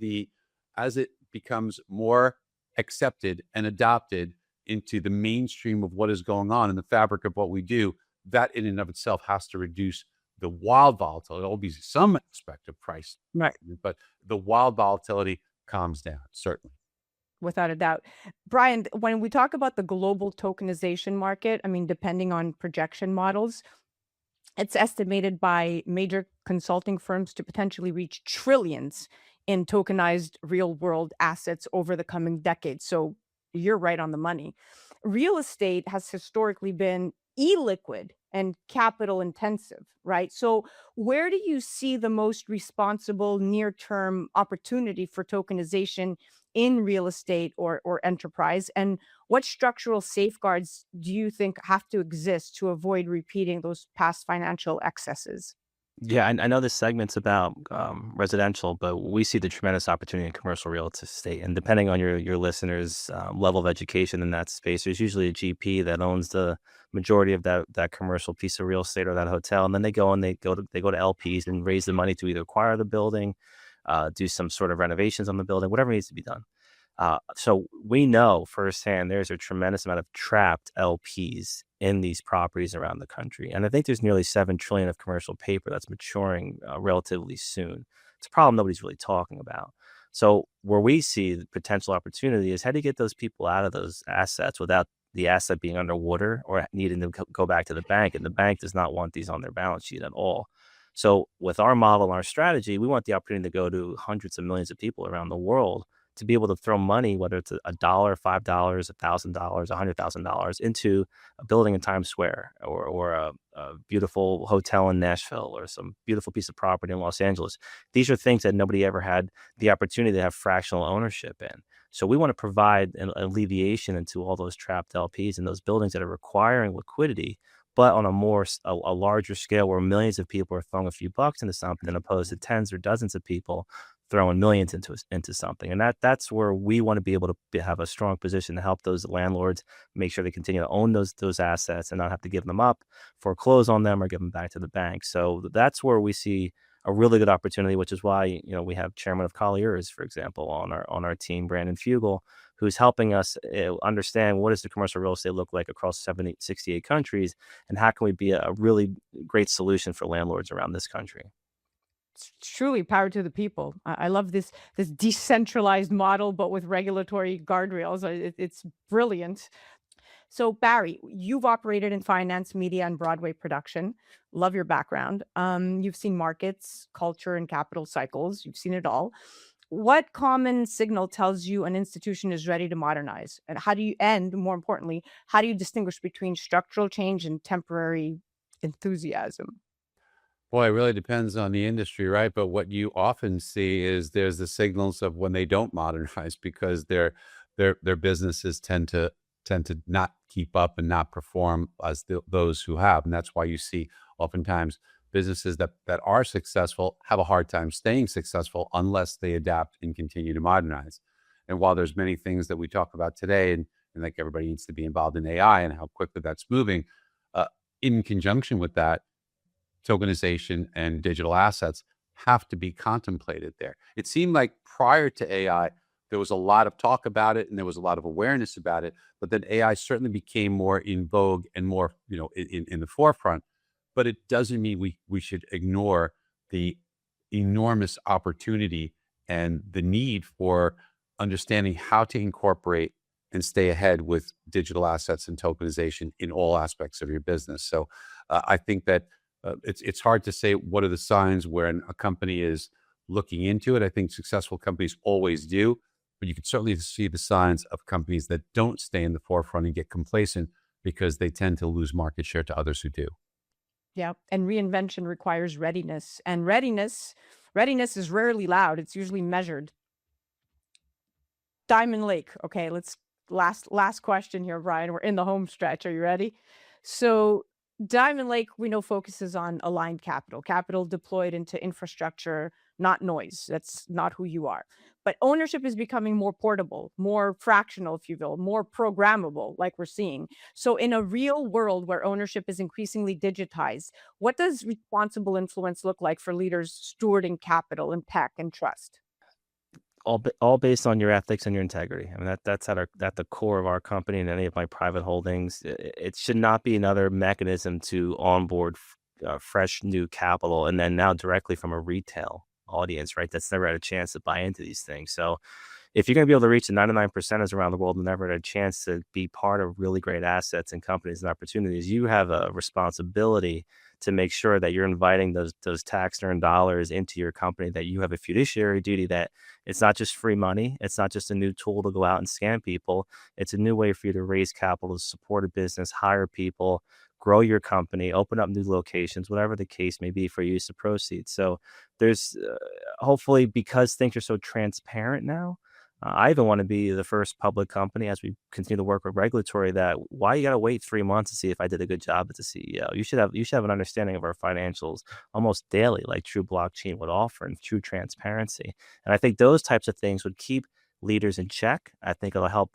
it becomes more accepted and adopted into the mainstream of what is going on in the fabric of what we do, that in and of itself has to reduce the wild volatility. There'll be some aspect of price, right. but the wild volatility calms down, certainly. Without a doubt. Brian, when we talk about the global tokenization market, I mean, depending on projection models, it's estimated by major consulting firms to potentially reach trillions in tokenized real world assets over the coming decades. So you're right on the money. Real estate has historically been illiquid and capital intensive, right? So where do you see the most responsible near-term opportunity for tokenization in real estate or enterprise? And what structural safeguards do you think have to exist to avoid repeating those past financial excesses? Yeah, I know this segment's about residential, but we see the tremendous opportunity in commercial real estate. And depending on your listeners' level of education in that space, there's usually a GP that owns the majority of that commercial piece of real estate or that hotel, and then they go to LPs and raise the money to either acquire the building, do some sort of renovations on the building, whatever needs to be done. So we know firsthand there's a tremendous amount of trapped LPs in these properties around the country. And I think there's nearly 7 trillion of commercial paper that's maturing relatively soon. It's a problem nobody's really talking about. So where we see the potential opportunity is how do you get those people out of those assets without the asset being underwater or needing to go back to the bank? And the bank does not want these on their balance sheet at all. So with our model and our strategy, we want the opportunity to go to hundreds of millions of people around the world to be able to throw money, whether it's $1, $5, $1,000, $100,000 into a building in Times Square or a beautiful hotel in Nashville or some beautiful piece of property in Los Angeles. These are things that nobody ever had the opportunity to have fractional ownership in. So we want to provide an alleviation into all those trapped LPs and those buildings that are requiring liquidity, but on a larger scale where millions of people are throwing a few bucks into something, opposed to tens or dozens of people throwing millions into something. And that's where we want to be able to have a strong position to help those landlords make sure they continue to own those assets and not have to give them up, foreclose on them, or give them back to the bank. So that's where we see a really good opportunity, which is why we have Chairman of Colliers, for example, on our team, Brandon Fugel, who's helping us understand what does the commercial real estate look like across 68 countries, and how can we be a really great solution for landlords around this country. It's truly power to the people. I love this decentralized model, but with regulatory guardrails. It's brilliant. So Barry, you've operated in finance, media, and Broadway production. Love your background. You've seen markets, culture, and capital cycles. You've seen it all. What common signal tells you an institution is ready to modernize? And more importantly, how do you distinguish between structural change and temporary enthusiasm? Boy, it really depends on the industry, right? But what you often see is there's the signals of when they don't modernize because their businesses tend to not keep up and not perform as those who have, and that's why you see oftentimes businesses that are successful have a hard time staying successful unless they adapt and continue to modernize. And while there's many things that we talk about today, and like everybody needs to be involved in AI and how quickly that's moving, in conjunction with that, tokenization and digital assets have to be contemplated there. It seemed like prior to AI, there was a lot of talk about it and there was a lot of awareness about it, but then AI certainly became more in vogue and more, in the forefront. But it doesn't mean we should ignore the enormous opportunity and the need for understanding how to incorporate and stay ahead with digital assets and tokenization in all aspects of your business. So I think that it's hard to say what are the signs when a company is looking into it. I think successful companies always do, but you can certainly see the signs of companies that don't stay in the forefront and get complacent because they tend to lose market share to others who do. Yeah. And reinvention requires readiness. And readiness is rarely loud. It's usually measured. DiamondLake. Okay, let's last question here, Brian. We're in the home stretch. Are you ready? So DiamondLake, we know, focuses on aligned capital deployed into infrastructure, not noise. That's not who you are. But ownership is becoming more portable, more fractional, if you will, more programmable, like we're seeing. So in a real world where ownership is increasingly digitized, what does responsible influence look like for leaders stewarding capital and tech and trust? All based on your ethics and your integrity. I mean, that's at the core of our company and any of my private holdings. It should not be another mechanism to onboard fresh new capital and then now directly from a retail audience, right? That's never had a chance to buy into these things. So if you're going to be able to reach the 99%ers around the world and never had a chance to be part of really great assets and companies and opportunities, you have a responsibility to make sure that you're inviting those tax earned dollars into your company, that you have a fiduciary duty, that it's not just free money. It's not just a new tool to go out and scam people. It's a new way for you to raise capital, to support a business, hire people, grow your company, open up new locations, whatever the case may be for use of proceeds. So there's hopefully, because things are so transparent now, I even want to be the first public company as we continue to work with regulatory that why you got to wait 3 months to see if I did a good job as a CEO. You should have an understanding of our financials almost daily, like true blockchain would offer, and true transparency. And I think those types of things would keep leaders in check. I think it'll help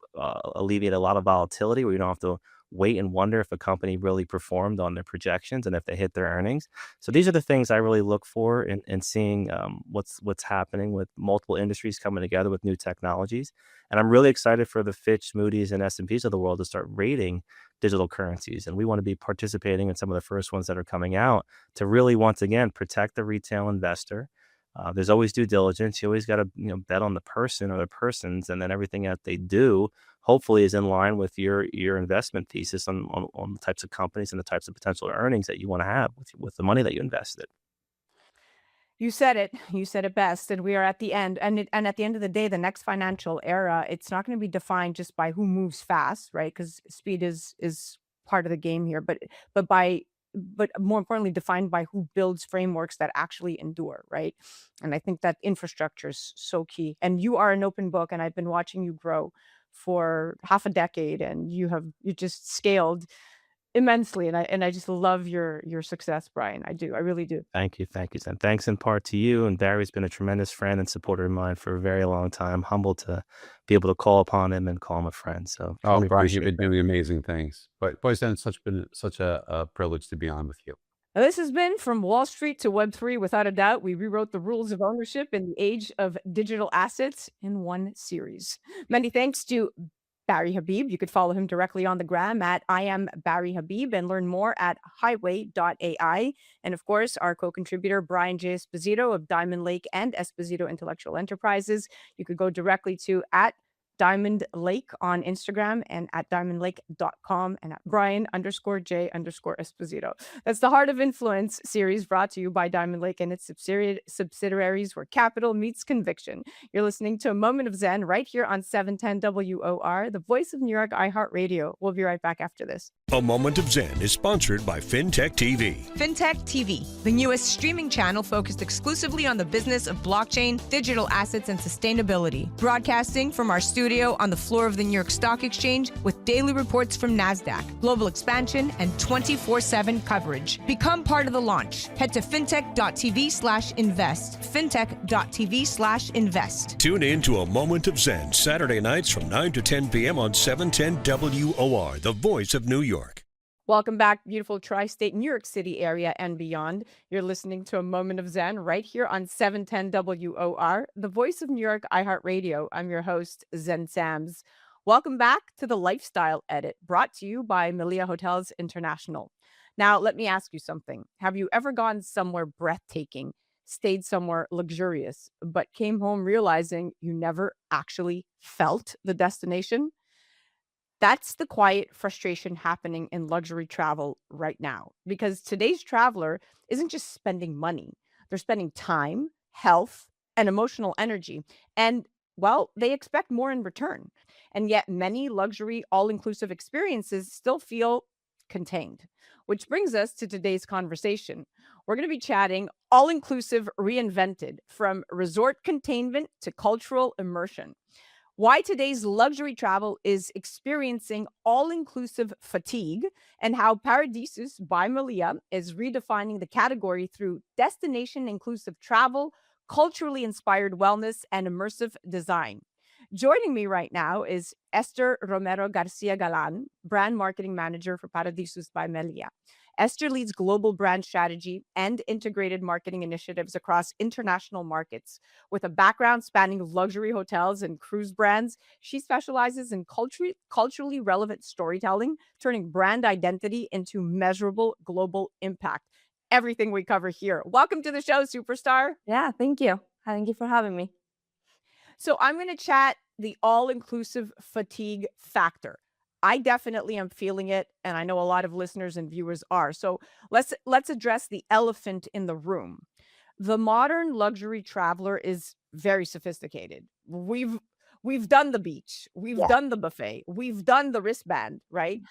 alleviate a lot of volatility where you don't have to wait and wonder if a company really performed on their projections and if they hit their earnings. So these are the things I really look for in seeing what's happening with multiple industries coming together with new technologies. And I'm really excited for the Fitch, Moody's, and S&Ps of the world to start rating digital currencies. And we want to be participating in some of the first ones that are coming out to really, once again, protect the retail investor. There's always due diligence. You always got to bet on the person or the persons, and then everything that they do hopefully is in line with your investment thesis on the types of companies and the types of potential earnings that you want to have with the money that you invested. You said it. You said it best. And we are at the end. And at the end of the day, the next financial era, it's not going to be defined just by who moves fast, right? Because speed is part of the game here, but more importantly, defined by who builds frameworks that actually endure, right? And I think that infrastructure is so key. And you are an open book, and I've been watching you grow for half a decade, and you just scaled immensely, and I just love your success, Brian. I do. I really do. Thank you, Zen. Thanks in part to you. And Barry's been a tremendous friend and supporter of mine for a very long time. I'm humbled to be able to call upon him and call him a friend. So Oh, really Brian, you've appreciate been doing amazing things. But boys, it's been such a privilege to be on with you. Now, this has been From Wall Street to Web3. Without a doubt, we rewrote the rules of ownership in the age of digital assets in one series. Many thanks to Barry Habib. You could follow him directly on the gram at I am Barry Habib and learn more at highway.ai. And of course, our co-contributor, Brian J. Esposito of DiamondLake and Esposito Intellectual Enterprises. You could go directly to at DiamondLake on Instagram and at diamondlake.com and at Brian_J_Esposito. That's the Heart of Influence series brought to you by DiamondLake and its subsidiaries where capital meets conviction. You're listening to A Moment of Zen right here on 710 WOR, the voice of New York, iHeartRadio. We'll be right back after this. A Moment of Zen is sponsored by FinTech TV. FinTech TV, the newest streaming channel focused exclusively on the business of blockchain, digital assets, and sustainability. Broadcasting from our studio on the floor of the New York Stock Exchange with daily reports from NASDAQ, global expansion, and 24/7 coverage. Become part of the launch. Head to fintech.tv/invest. Fintech.tv/invest. Tune in to A Moment of Zen, Saturday nights from 9 to 10 p.m. on 710 WOR, the voice of New York. Welcome back, beautiful tri-state New York City area and beyond. You're listening to A Moment of Zen right here on 710 WOR, the voice of New York, iHeartRadio. I'm your host, Zen Sams. Welcome back to the Lifestyle Edit, brought to you by Melia Hotels International. Now, let me ask you something. Have you ever gone somewhere breathtaking, stayed somewhere luxurious, but came home realizing you never actually felt the destination? That's the quiet frustration happening in luxury travel right now, because today's traveler isn't just spending money. They're spending time, health, and emotional energy. And, well, they expect more in return. And yet many luxury all-inclusive experiences still feel contained, which brings us to today's conversation. We're going to be chatting all-inclusive reinvented, from resort containment to cultural immersion. Why today's luxury travel is experiencing all-inclusive fatigue, and how Paradisus by Melia is redefining the category through destination-inclusive travel, culturally inspired wellness, and immersive design. Joining me right now is Esther Romero Garcia Galan, brand marketing manager for Paradisus by Melia. Esther leads global brand strategy and integrated marketing initiatives across international markets. With a background spanning luxury hotels and cruise brands, she specializes in culturally relevant storytelling, turning brand identity into measurable global impact. Everything we cover here. Welcome to the show, superstar. Yeah, thank you. Thank you for having me. So I'm going to chat the all-inclusive fatigue factor. I definitely am feeling it, and I know a lot of listeners and viewers are. So let's address the elephant in the room. The modern luxury traveler is very sophisticated. We've done the beach, we've done the buffet, we've done the wristband, right?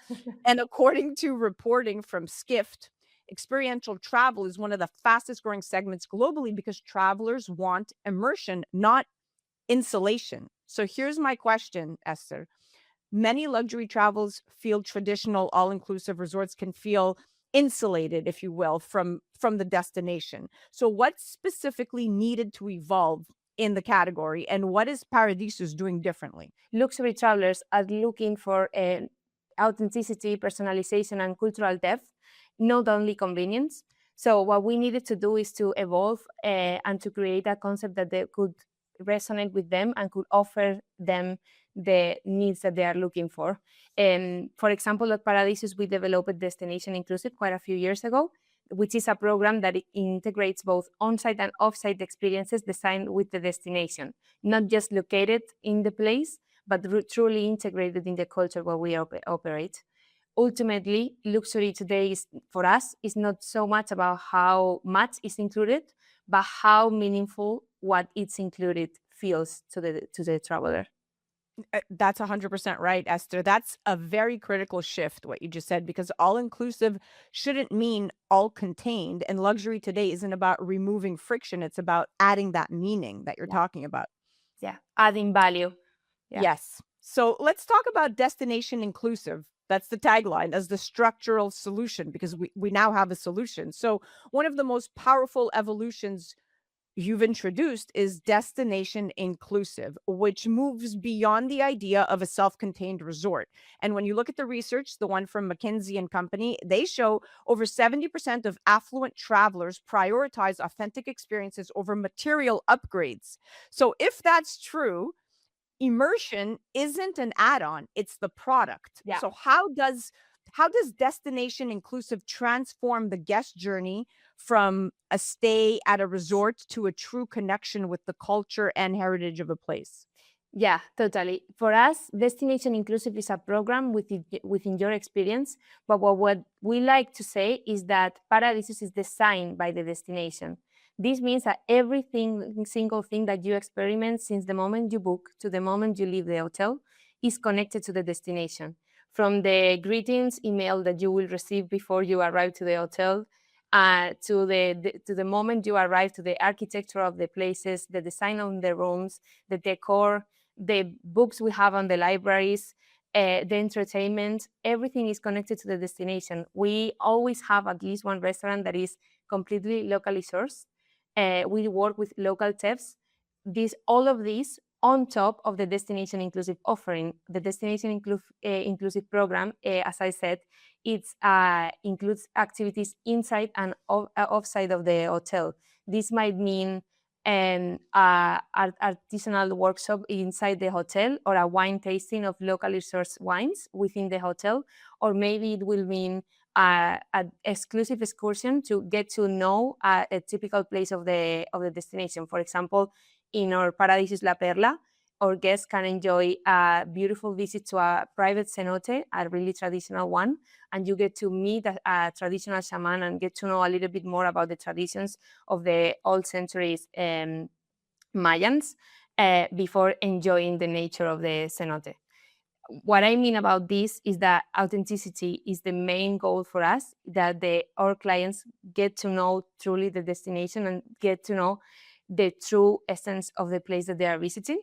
And according to reporting from Skift, experiential travel is one of the fastest growing segments globally because travelers want immersion, not insulation. So here's my question, Esther. Many luxury travels feel traditional all-inclusive resorts can feel insulated, if you will, from the destination. So what's specifically needed to evolve in the category, and what is Paradisus doing differently? Luxury travelers are looking for authenticity, personalization, and cultural depth, not only convenience. So what we needed to do is to evolve and to create a concept that they could resonate with them and could offer them the needs that they are looking for. For example, at Paradisus, we developed Destination Inclusive quite a few years ago, which is a program that integrates both on-site and off-site experiences designed with the destination, not just located in the place, but truly integrated in the culture where we operate. Ultimately, luxury today is, for us, is not so much about how much is included, but how meaningful what it's included feels to the traveler. That's 100% right, Esther. That's a very critical shift, what you just said, because all-inclusive shouldn't mean all-contained. And luxury today isn't about removing friction. It's about adding that meaning that you're talking about. Yeah, adding value. Yeah. Yes. So let's talk about destination inclusive. That's the tagline, as the structural solution, because we now have a solution. So one of the most powerful evolutions you've introduced is destination inclusive, which moves beyond the idea of a self-contained resort. And when you look at the research, the one from McKinsey and Company, they show over 70% of affluent travelers prioritize authentic experiences over material upgrades. So if that's true, immersion isn't an add-on, it's the product. Yeah. So how does destination inclusive transform the guest journey from a stay at a resort to a true connection with the culture and heritage of a place? Yeah, totally. For us, Destination Inclusive is a program within your experience. But what we like to say is that Paradisus is designed by the destination. This means that single thing that you experiment since the moment you book to the moment you leave the hotel is connected to the destination. From the greetings email that you will receive before you arrive to the hotel, to the moment you arrive, to the architecture of the places, the design of the rooms, the decor, the books we have on the libraries, the entertainment, everything is connected to the destination. We always have at least one restaurant that is completely locally sourced. We work with local chefs. All of these on top of the destination inclusive offering. The destination inclusive program, as I said, it includes activities inside and offside of the hotel. This might mean an artisanal workshop inside the hotel, or a wine tasting of locally sourced wines within the hotel, or maybe it will mean an exclusive excursion to get to know a typical place of the destination. For example, in our Paradisus La Perla, our guests can enjoy a beautiful visit to a private cenote, a really traditional one, and you get to meet a traditional shaman and get to know a little bit more about the traditions of the old centuries Mayans before enjoying the nature of the cenote. What I mean about this is that authenticity is the main goal for us, that our clients get to know truly the destination and get to know the true essence of the place that they are visiting.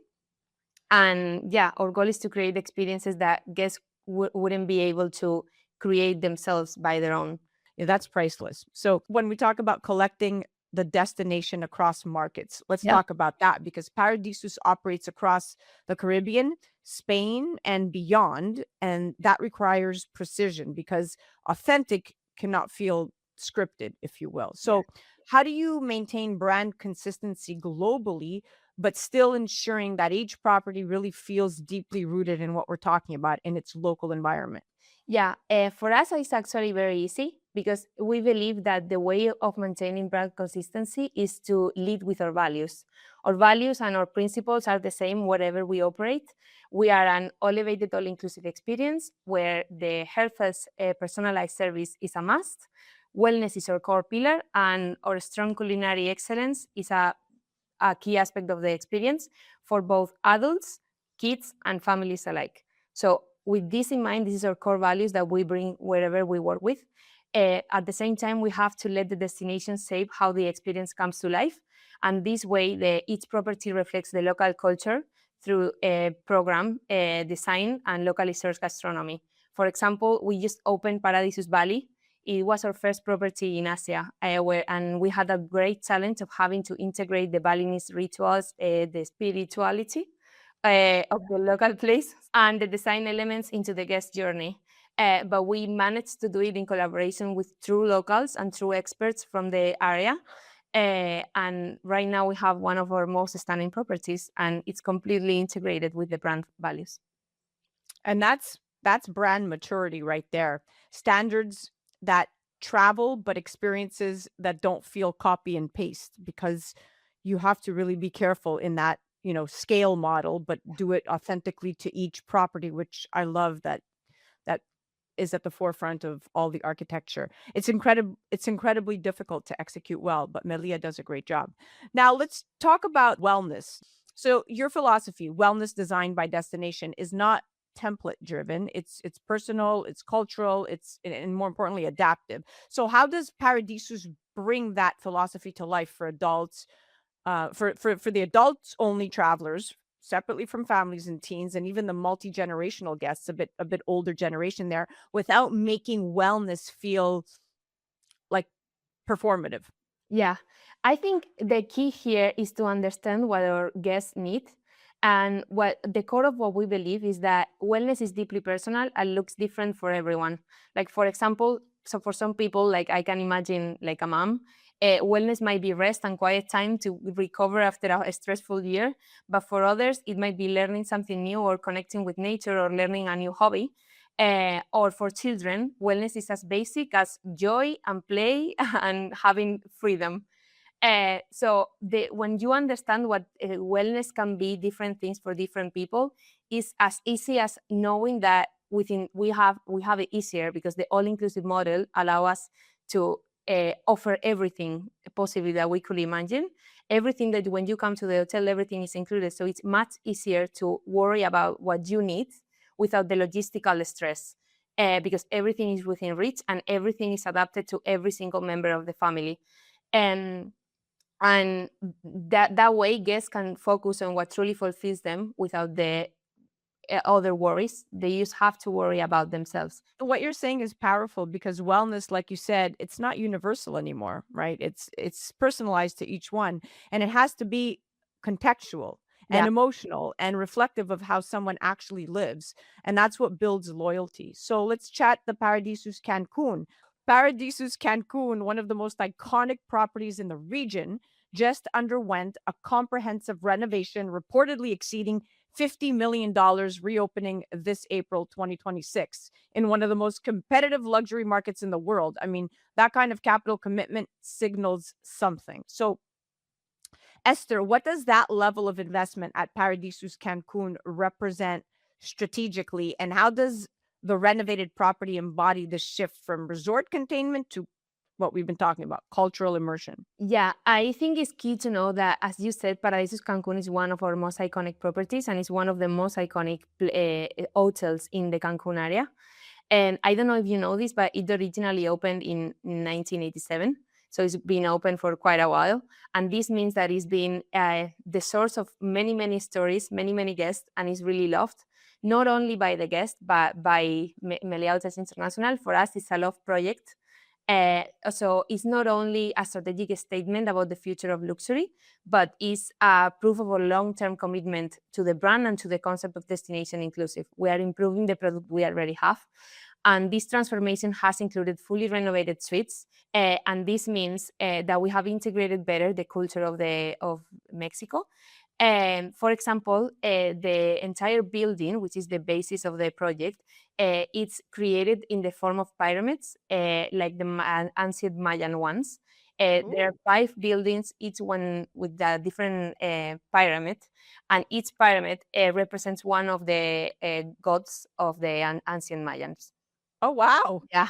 And yeah, our goal is to create experiences that guests wouldn't be able to create themselves by their own. Yeah, that's priceless. So when we talk about collecting the destination across markets, let's Yeah. talk about that, because Paradisus operates across the Caribbean, Spain, and beyond. And that requires precision, because authentic cannot feel scripted, if you will. So how do you maintain brand consistency globally, but still ensuring that each property really feels deeply rooted in what we're talking about in its local environment? Yeah, for us, it's actually very easy, because we believe that the way of maintaining brand consistency is to lead with our values. Our values and our principles are the same wherever we operate. We are an elevated, all-inclusive experience where the health as personalized service is a must. Wellness is our core pillar, and our strong culinary excellence is a key aspect of the experience for both adults, kids, and families alike. So with this in mind, this is our core values that we bring wherever we work with. At the same time, we have to let the destination shape how the experience comes to life. And this way, each property reflects the local culture through program design and locally sourced gastronomy. For example, we just opened Paradisus Bali. It was our first property in Asia, and we had a great challenge of having to integrate the Balinese rituals, the spirituality of the local place, and the design elements into the guest journey. But we managed to do it in collaboration with true locals and true experts from the area. And right now we have one of our most stunning properties, and it's completely integrated with the brand values. And that's brand maturity right there. Standards that travel, but experiences that don't feel copy and paste, because you have to really be careful in that, scale model, but do it authentically to each property, which I love that is at the forefront of all the architecture. It's incredibly difficult to execute well, but Melia does a great job. Now let's talk about wellness. So your philosophy, wellness designed by destination, is not template driven. It's personal, it's cultural, and more importantly, adaptive. So how does Paradisus bring that philosophy to life for adults, for the adults only travelers, separately from families and teens, and even the multi-generational guests, a bit older generation there, without making wellness feel like performative? Yeah, I think the key here is to understand what our guests need. And what the core of what we believe is that wellness is deeply personal and looks different for everyone. Like, for example, so for some people, like I can imagine, like a mom, wellness might be rest and quiet time to recover after a stressful year. But for others, it might be learning something new or connecting with nature or learning a new hobby. Or for children, wellness is as basic as joy and play and having freedom. When you understand what wellness can be different things for different people, is as easy as knowing that within we have it easier because the all-inclusive model allow us to offer everything possibly that we could imagine. Everything that when you come to the hotel, everything is included. So it's much easier to worry about what you need without the logistical stress. Because everything is within reach and everything is adapted to every single member of the family. And that way guests can focus on what truly fulfills them without the other worries. They just have to worry about themselves. What you're saying is powerful because wellness, like you said, it's not universal anymore, right? It's personalized to each one, and it has to be contextual and Yeah. emotional and reflective of how someone actually lives, and that's what builds loyalty. So let's chat the Paradisus Cancun. Paradisus Cancun, one of the most iconic properties in the region, just underwent a comprehensive renovation, reportedly exceeding $50 million, reopening this April 2026 in one of the most competitive luxury markets in the world. I mean, that kind of capital commitment signals something. So, Esther, what does that level of investment at Paradisus Cancun represent strategically, and how does the renovated property embody the shift from resort containment to what we've been talking about, cultural immersion? Yeah, I think it's key to know that, as you said, Paradisus Cancun is one of our most iconic properties and is one of the most iconic hotels in the Cancun area. And I don't know if you know this, but it originally opened in 1987. So it's been open for quite a while. And this means that it's been the source of many, many stories, many, many guests, and it's really loved, not only by the guests, but by Meliá Hotels International. For us, it's a love project. So it's not only a strategic statement about the future of luxury, but is a proof of a long-term commitment to the brand and to the concept of destination inclusive. We are improving the product we already have. And this transformation has included fully renovated suites. And this means that we have integrated better the culture of Mexico. For example, the entire building, which is the basis of the project, it's created in the form of pyramids, like the ancient Mayan ones. There are 5 buildings, each one with a different pyramid, and each pyramid represents one of the gods of the ancient Mayans. Oh, wow. Yeah,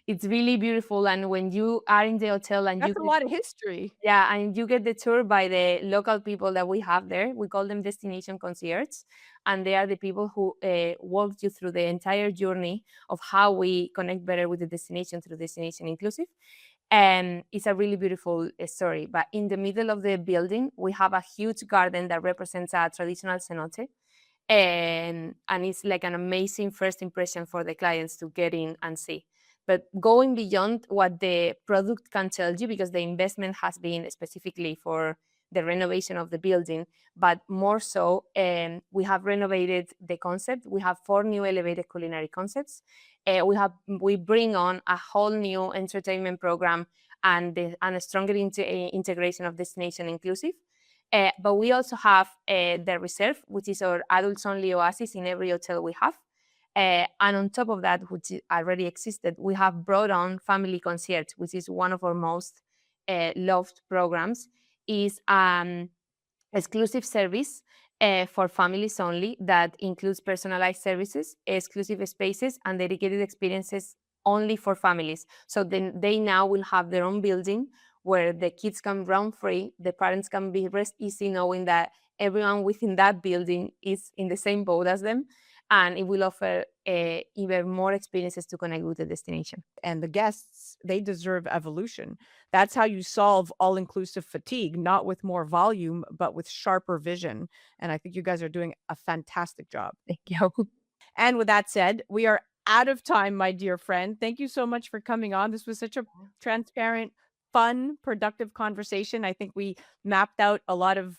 it's really beautiful. And when you are in the hotel and That's a lot of history. yeah, and you get the tour by the local people that we have there. We call them destination concierges, and they are the people who walk you through the entire journey of how we connect better with the destination through destination inclusive. And it's a really beautiful story. But in the middle of the building, we have a huge garden that represents a traditional cenote. And it's like an amazing first impression for the clients to get in and see. But going beyond what the product can tell you, because the investment has been specifically for the renovation of the building, but more so, we have renovated the concept. We have 4 new elevated culinary concepts. We bring on a whole new entertainment program and a stronger integration of destination inclusive. But we also have the Reserve, which is our adults-only oasis in every hotel we have. And on top of that, which already existed, we have brought on Family Concierge, which is one of our most loved programs. Is exclusive service for families only that includes personalized services, exclusive spaces, and dedicated experiences only for families. So then they now will have their own building where the kids can run free, the parents can be rest easy knowing that everyone within that building is in the same boat as them. and it will offer even more experiences to connect with the destination. And the guests, they deserve evolution. That's how you solve all-inclusive fatigue, not with more volume, but with sharper vision. And I think you guys are doing a fantastic job. Thank you. And with that said, we are out of time, my dear friend. Thank you so much for coming on. This was such a transparent, fun, productive conversation. I think we mapped out a lot of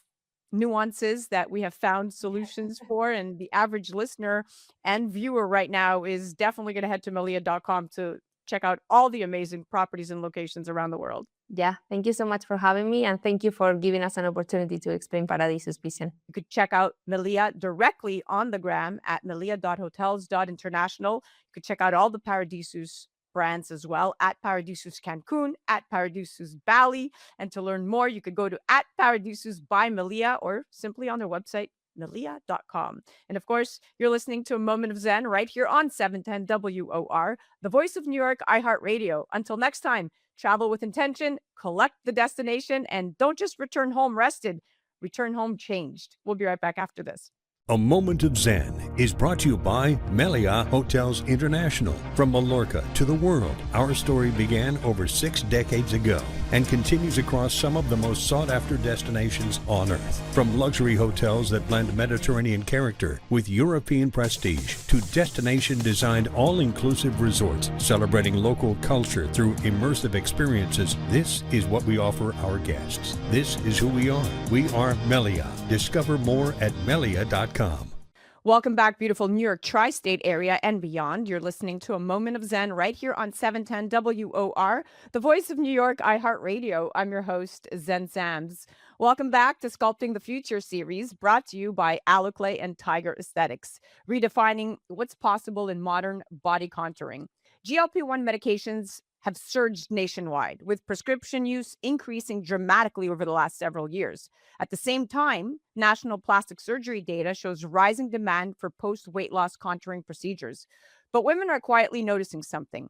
nuances that we have found solutions for, and the average listener and viewer right now is definitely going to head to melia.com to check out all the amazing properties and locations around the world. Yeah, thank you so much for having me, and thank you for giving us an opportunity to explain Paradisus Vision. You could check out Melia directly on the gram at melia.hotels.international. You could check out all the Paradisus brands as well at Paradisus Cancun, at Paradisus Bali. And to learn more, you could go to at Paradisus by Melia or simply on their website, melia.com. And of course, you're listening to A Moment of Zen right here on 710 WOR, the voice of New York, iHeartRadio. Until next time, travel with intention, collect the destination, and don't just return home rested, return home changed. We'll be right back after this. A Moment of Zen is brought to you by Melia Hotels International. From Mallorca to the world, our story began over 6 decades ago and continues across some of the most sought-after destinations on Earth. From luxury hotels that blend Mediterranean character with European prestige to destination-designed all-inclusive resorts celebrating local culture through immersive experiences, this is what we offer our guests. This is who we are. We are Melia. Discover more at melia.com. Welcome back, beautiful New York tri-state area and beyond. You're listening to A Moment of Zen right here on 710 WOR, the voice of New York, iHeartRadio. I'm your host, Zen Sams. Welcome back to Sculpting the Future series, brought to you by Aluclay and Tiger Aesthetics, redefining what's possible in modern body contouring. GLP-1 medications have surged nationwide, with prescription use increasing dramatically over the last several years. At the same time, national plastic surgery data shows rising demand for post-weight loss contouring procedures. But women are quietly noticing something.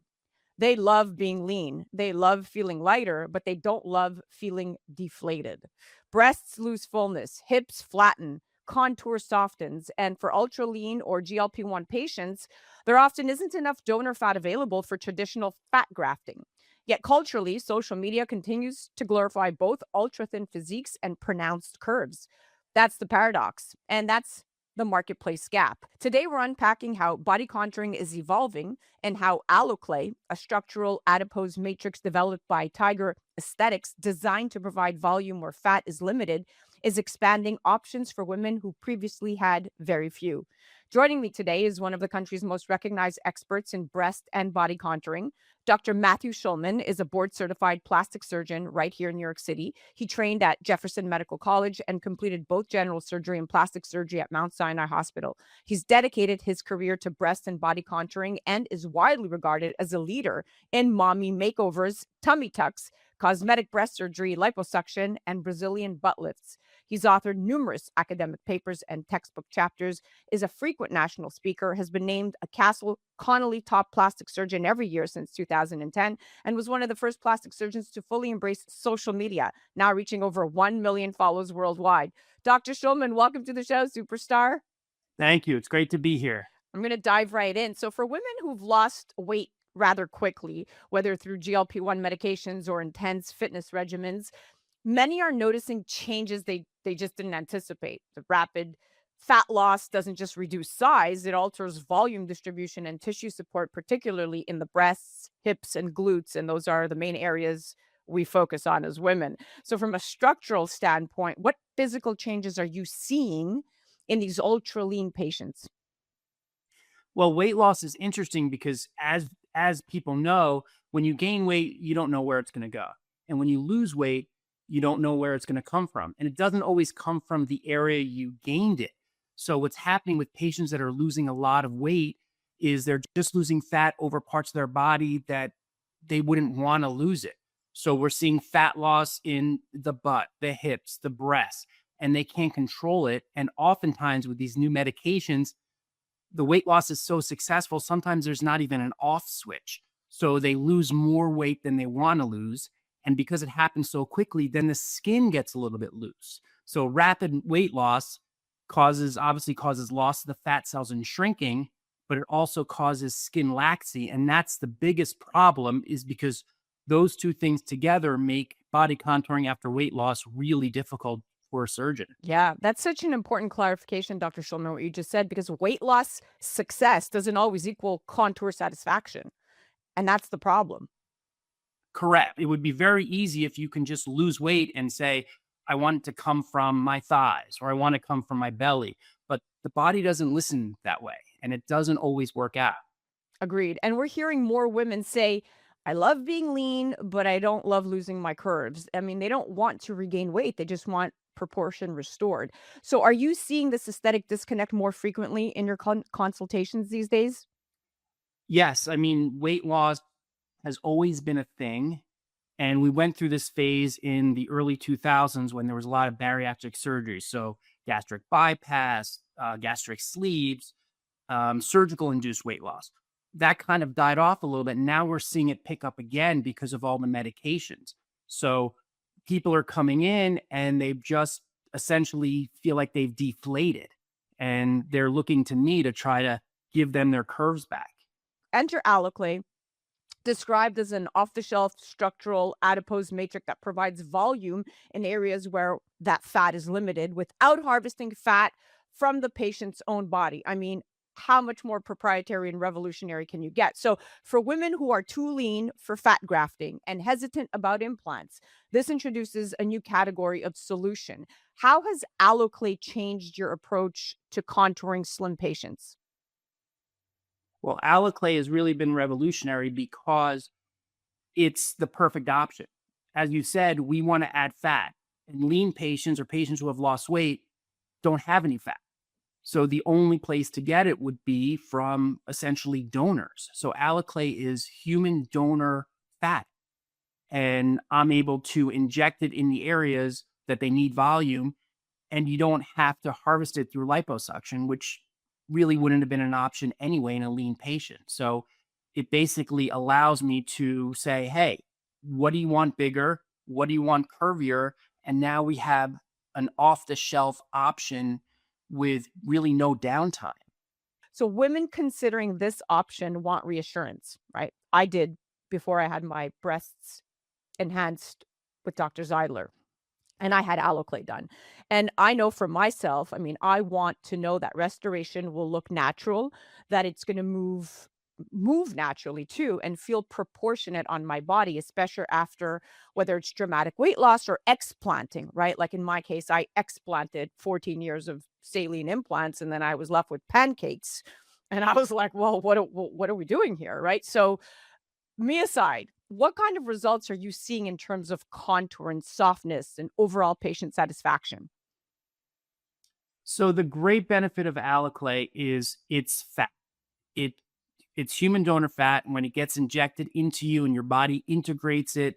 They love being lean. They love feeling lighter, but they don't love feeling deflated. Breasts lose fullness, hips flatten, contour softens, and for ultra lean or GLP-1 patients, there often isn't enough donor fat available for traditional fat grafting. Yet culturally, social media continues to glorify both ultra-thin physiques and pronounced curves. That's the paradox, and that's the marketplace gap. Today, we're unpacking how body contouring is evolving and how Aluclay, a structural adipose matrix developed by Tiger Aesthetics designed to provide volume where fat is limited, is expanding options for women who previously had very few. Joining me today is one of the country's most recognized experts in breast and body contouring. Dr. Matthew Schulman is a board-certified plastic surgeon right here in New York City. He trained at Jefferson Medical College and completed both general surgery and plastic surgery at Mount Sinai Hospital. He's dedicated his career to breast and body contouring and is widely regarded as a leader in mommy makeovers, tummy tucks, cosmetic breast surgery, liposuction, and Brazilian butt lifts. He's authored numerous academic papers and textbook chapters, is a frequent national speaker, has been named a Castle Connolly top plastic surgeon every year since 2010, and was one of the first plastic surgeons to fully embrace social media, now reaching over 1 million followers worldwide. Dr. Schulman, welcome to the show, superstar. Thank you. It's great to be here. I'm going to dive right in. So for women who've lost weight rather quickly, whether through GLP-1 medications or intense fitness regimens, many are noticing changes they just didn't anticipate. The rapid fat loss doesn't just reduce size, it alters volume distribution and tissue support, particularly in the breasts, hips, and glutes. And those are the main areas we focus on as women. So from a structural standpoint, what physical changes are you seeing in these ultra lean patients? Well, weight loss is interesting because as people know, when you gain weight, you don't know where it's going to go. And when you lose weight, you don't know where it's going to come from. And it doesn't always come from the area you gained it. So what's happening with patients that are losing a lot of weight is they're just losing fat over parts of their body that they wouldn't want to lose it. So we're seeing fat loss in the butt, the hips, the breasts, and they can't control it. And oftentimes with these new medications, the weight loss is so successful, sometimes there's not even an off switch. So they lose more weight than they want to lose. And because it happens so quickly, then the skin gets a little bit loose. So rapid weight loss obviously causes loss of the fat cells and shrinking, but it also causes skin laxity. And that's the biggest problem, is because those two things together make body contouring after weight loss really difficult for a surgeon. Yeah, that's such an important clarification, Dr. Schulman, what you just said, because weight loss success doesn't always equal contour satisfaction. And that's the problem. Correct. It would be very easy if you can just lose weight and say, I want it to come from my thighs, or I want it to come from my belly. But the body doesn't listen that way, and it doesn't always work out. Agreed. And we're hearing more women say, I love being lean, but I don't love losing my curves. I mean, they don't want to regain weight. They just want proportion restored. So are you seeing this aesthetic disconnect more frequently in your consultations these days? Yes, I mean, weight loss has always been a thing. And we went through this phase in the early 2000s when there was a lot of bariatric surgery. So gastric bypass, gastric sleeves, surgical induced weight loss. That kind of died off a little bit. Now we're seeing it pick up again because of all the medications. So people are coming in and they just essentially feel like they've deflated, and they're looking to me to try to give them their curves back. Enter Aloclay, described as an off-the-shelf structural adipose matrix that provides volume in areas where that fat is limited without harvesting fat from the patient's own body. I mean, how much more proprietary and revolutionary can you get? So for women who are too lean for fat grafting and hesitant about implants, this introduces a new category of solution. How has Aloclay changed your approach to contouring slim patients? Well, Aloclay has really been revolutionary because it's the perfect option. As you said, we want to add fat, and lean patients or patients who have lost weight don't have any fat. So the only place to get it would be from essentially donors. So Aloclay is human donor fat, and I'm able to inject it in the areas that they need volume, and you don't have to harvest it through liposuction, which really wouldn't have been an option anyway in a lean patient. So it basically allows me to say, hey, what do you want bigger? What do you want curvier? And now we have an off-the-shelf option with really no downtime. So women considering this option want reassurance, right? I did before I had my breasts enhanced with Dr. Zeidler, and I had Aloclay done. And I know for myself, I mean, I want to know that restoration will look natural, that it's going to move naturally too, and feel proportionate on my body, especially after whether it's dramatic weight loss or explanting, right? Like in my case, I explanted 14 years of saline implants, and then I was left with pancakes. And I was like, well, what are we doing here, right? So me aside, what kind of results are you seeing in terms of contour and softness and overall patient satisfaction? So the great benefit of Aloclay is it's fat. It's human donor fat, and when it gets injected into you and your body integrates it,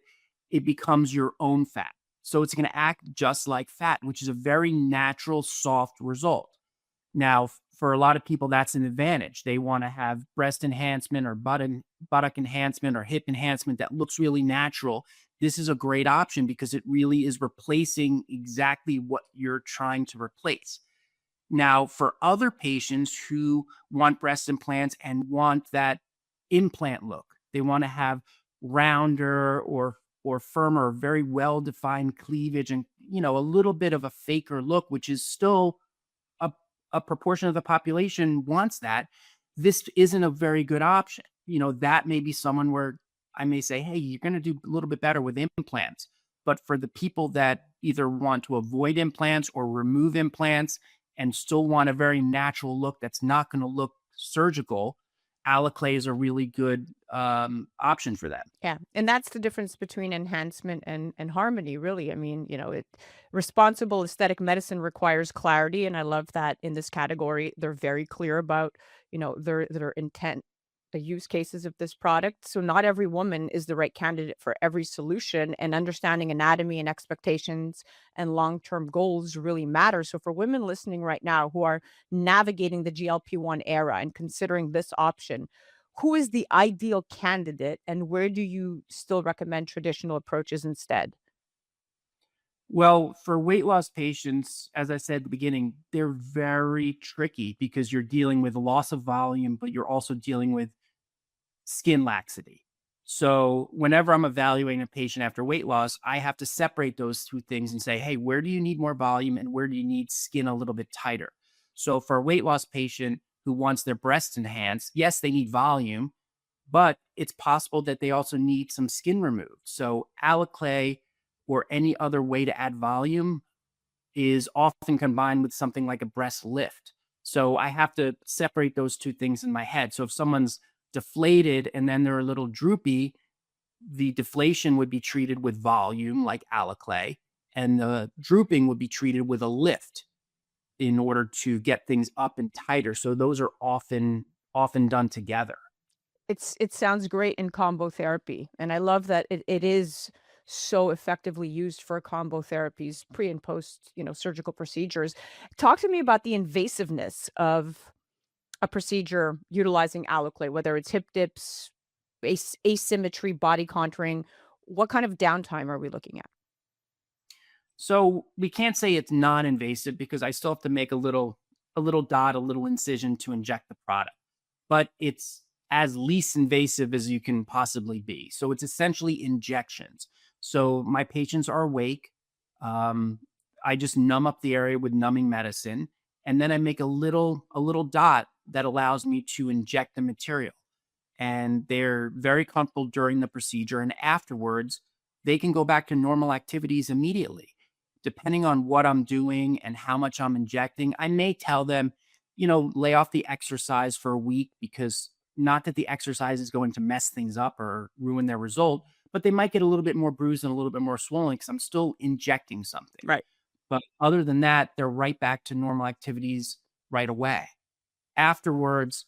it becomes your own fat. So it's going to act just like fat, which is a very natural, soft result. Now, for a lot of people, that's an advantage. They want to have breast enhancement or buttock enhancement or hip enhancement that looks really natural. This is a great option because it really is replacing exactly what you're trying to replace. Now, for other patients who want breast implants and want that implant look, they want to have rounder or firmer, very well-defined cleavage and, a little bit of a faker look, which is still a proportion of the population wants that. This isn't a very good option. That may be someone where I may say, hey, you're going to do a little bit better with implants. But for the people that either want to avoid implants or remove implants and still want a very natural look that's not going to look surgical, Aloclay is a really good option for that. Yeah. And that's the difference between enhancement and harmony, really. I mean, responsible aesthetic medicine requires clarity. And I love that in this category, they're very clear about, their intent, the use cases of this product. So not every woman is the right candidate for every solution, and understanding anatomy and expectations and long-term goals really matter. So for women listening right now who are navigating the GLP-1 era and considering this option, who is the ideal candidate, and where do you still recommend traditional approaches instead? Well, for weight loss patients, as I said at the beginning, they're very tricky because you're dealing with loss of volume, but you're also dealing with skin laxity. So whenever I'm evaluating a patient after weight loss, I have to separate those two things and say, hey, where do you need more volume and where do you need skin a little bit tighter? So for a weight loss patient who wants their breasts enhanced, yes, they need volume, but it's possible that they also need some skin removed. So alliclay or any other way to add volume is often combined with something like a breast lift. So I have to separate those two things in my head. So if someone's deflated and then they're a little droopy, the deflation would be treated with volume like alliclay, and the drooping would be treated with a lift in order to get things up and tighter. So those are often done together. It sounds great in combo therapy, and I love that it is so effectively used for combo therapies, pre and post, surgical procedures. Talk to me about the invasiveness of a procedure utilizing alloplay, whether it's hip dips, asymmetry, body contouring. What kind of downtime are we looking at? So we can't say it's non-invasive because I still have to make a little dot, a little incision to inject the product, but it's as least invasive as you can possibly be. So it's essentially injections. So my patients are awake. Um, I just numb up the area with numbing medicine, and then I make a little dot that allows me to inject the material. And they're very comfortable during the procedure, and afterwards they can go back to normal activities immediately. Depending on what I'm doing and how much I'm injecting, I may tell them, lay off the exercise for a week, because not that the exercise is going to mess things up or ruin their result, but they might get a little bit more bruised and a little bit more swollen because I'm still injecting something. Right. But other than that, they're right back to normal activities right away. Afterwards,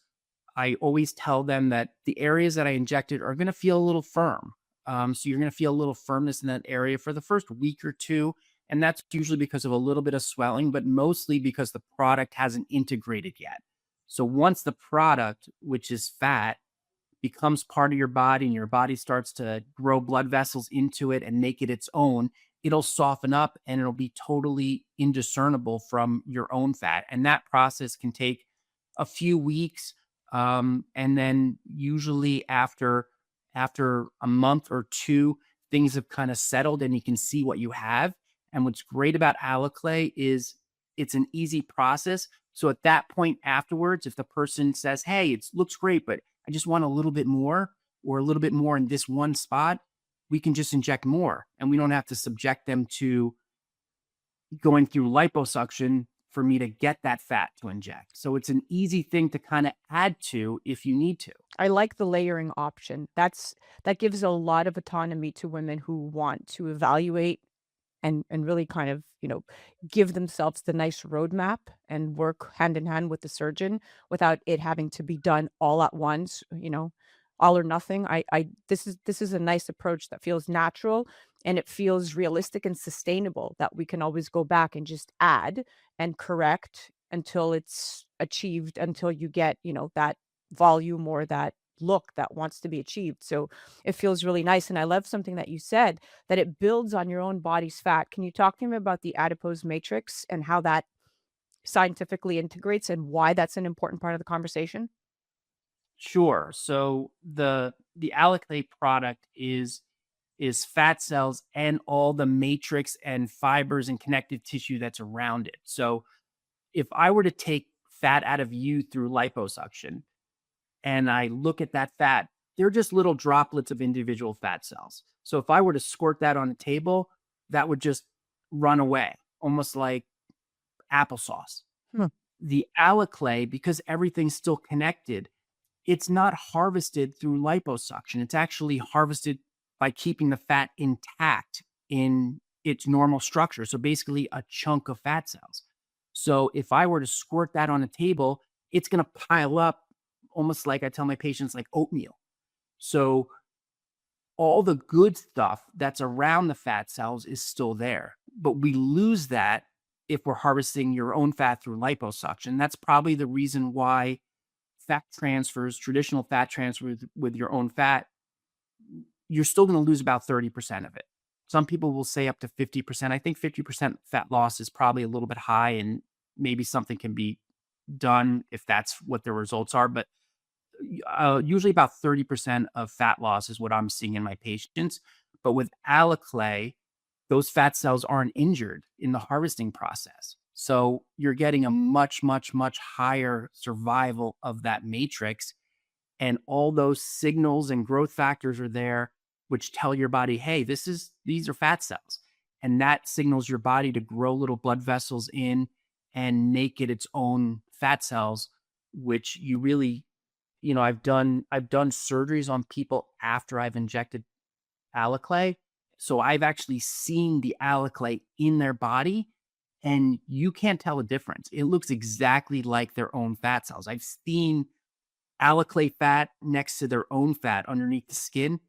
I always tell them that the areas that I injected are going to feel a little firm. So you're going to feel a little firmness in that area for the first week or two. And that's usually because of a little bit of swelling, but mostly because the product hasn't integrated yet. So once the product, which is fat, becomes part of your body and your body starts to grow blood vessels into it and make it its own, it'll soften up and it'll be totally indiscernible from your own fat. And that process can take a few weeks. And then usually after a month or two, things have kind of settled and you can see what you have. And what's great about alliclay is it's an easy process. So at that point afterwards, if the person says, hey, it looks great, but I just want a little bit more or a little bit more in this one spot, we can just inject more. And we don't have to subject them to going through liposuction for me to get that fat to inject. So it's an easy thing to kind of add to if you need to. I like the layering option. That gives a lot of autonomy to women who want to evaluate and really kind of, give themselves the nice roadmap and work hand in hand with the surgeon without it having to be done all at once, all or nothing. This is a nice approach that feels natural and it feels realistic and sustainable, that we can always go back and just add and correct until it's achieved, until you get, that volume or that look that wants to be achieved. So it feels really nice. And I love something that you said, that it builds on your own body's fat. Can you talk to me about the adipose matrix and how that scientifically integrates and why that's an important part of the conversation? Sure. So the alliclay product is fat cells and all the matrix and fibers and connective tissue that's around it. So if I were to take fat out of you through liposuction and I look at that fat, they're just little droplets of individual fat cells. So if I were to squirt that on a table, that would just run away, almost like applesauce. Hmm. The alliclay, because everything's still connected, it's not harvested through liposuction. It's actually harvested by keeping the fat intact in its normal structure. So basically a chunk of fat cells. So if I were to squirt that on a table, it's going to pile up almost like I tell my patients, like oatmeal. So all the good stuff that's around the fat cells is still there, but we lose that if we're harvesting your own fat through liposuction. That's probably the reason why fat transfers, traditional fat transfer with your own fat, you're still going to lose about 30% of it. Some people will say up to 50%. I think 50% fat loss is probably a little bit high, and maybe something can be done if that's what the results are. But usually about 30% of fat loss is what I'm seeing in my patients. But with alliclay, those fat cells aren't injured in the harvesting process. So you're getting a much, much, much higher survival of that matrix. And all those signals and growth factors are there, which tell your body, hey, these are fat cells. And that signals your body to grow little blood vessels in and make it its own fat cells, which you really, I've done surgeries on people after I've injected alliclay. So I've actually seen the alliclay in their body, and you can't tell a difference. It looks exactly like their own fat cells. I've seen alliclay fat next to their own fat underneath the skin,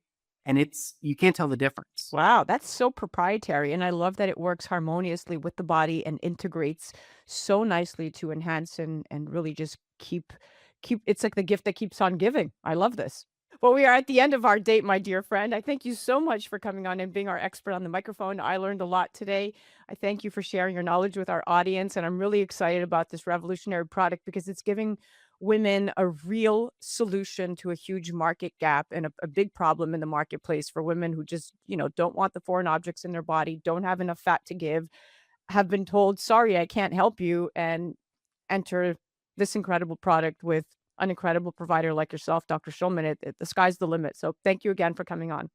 and you can't tell the difference. Wow, that's so proprietary. And I love that it works harmoniously with the body and integrates so nicely to enhance and really just keep it's like the gift that keeps on giving. I love this. Well, we are at the end of our date, my dear friend. I thank you so much for coming on and being our expert on the microphone. I learned a lot today. I thank you for sharing your knowledge with our audience. And I'm really excited about this revolutionary product because it's giving women a real solution to a huge market gap and a big problem in the marketplace for women who just, don't want the foreign objects in their body, don't have enough fat to give, have been told, sorry, I can't help you, and enter this incredible product with an incredible provider like yourself, Dr. Schulman. The sky's the limit. So thank you again for coming on.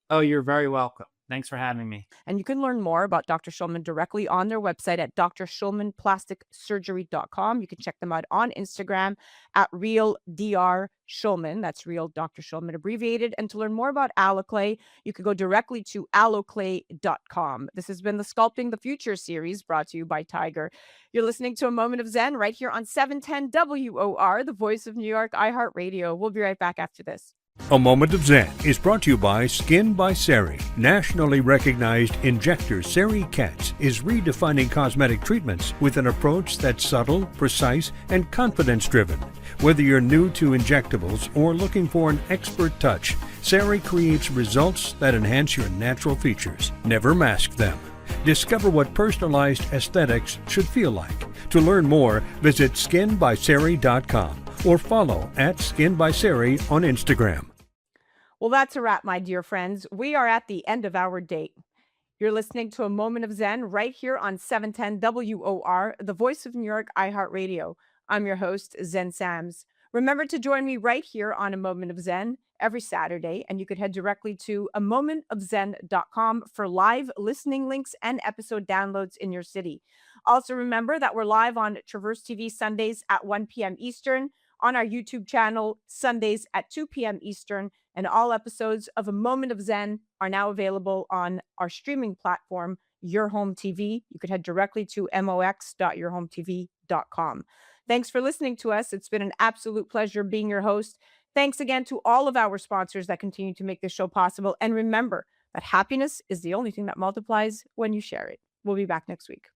Oh, you're very welcome. Thanks for having me. And you can learn more about Dr. Schulman directly on their website at drschulmanplasticsurgery.com. You can check them out on Instagram at Real Dr. Schulman. That's Real Dr. Schulman abbreviated. And to learn more about alliclay, you can go directly to alloclay.com. This has been the Sculpting the Future series brought to you by Tiger. You're listening to A Moment of Zen right here on 710 WOR, the voice of New York, iHeartRadio. We'll be right back after this. A Moment of Zen is brought to you by Skin by Sari. Nationally recognized injector Sari Katz is redefining cosmetic treatments with an approach that's subtle, precise, and confidence-driven. Whether you're new to injectables or looking for an expert touch, Sari creates results that enhance your natural features. Never mask them. Discover what personalized aesthetics should feel like. To learn more, visit skinbysari.com or follow at skinbysari on Instagram. Well, that's a wrap, my dear friends. We are at the end of our date. You're listening to A Moment of Zen right here on 710 WOR, the voice of New York, iHeartRadio. I'm your host, Zen Sams. Remember to join me right here on A Moment of Zen every Saturday, and you could head directly to amomentofzen.com for live listening links and episode downloads in your city. Also remember that we're live on Traverse TV Sundays at 1 p.m. Eastern, on our YouTube channel Sundays at 2 p.m. Eastern, and all episodes of A Moment of Zen are now available on our streaming platform, Your Home TV. You could head directly to mox.yourhometv.com. Thanks for listening to us. It's been an absolute pleasure being your host. Thanks again to all of our sponsors that continue to make this show possible. And remember that happiness is the only thing that multiplies when you share it. We'll be back next week.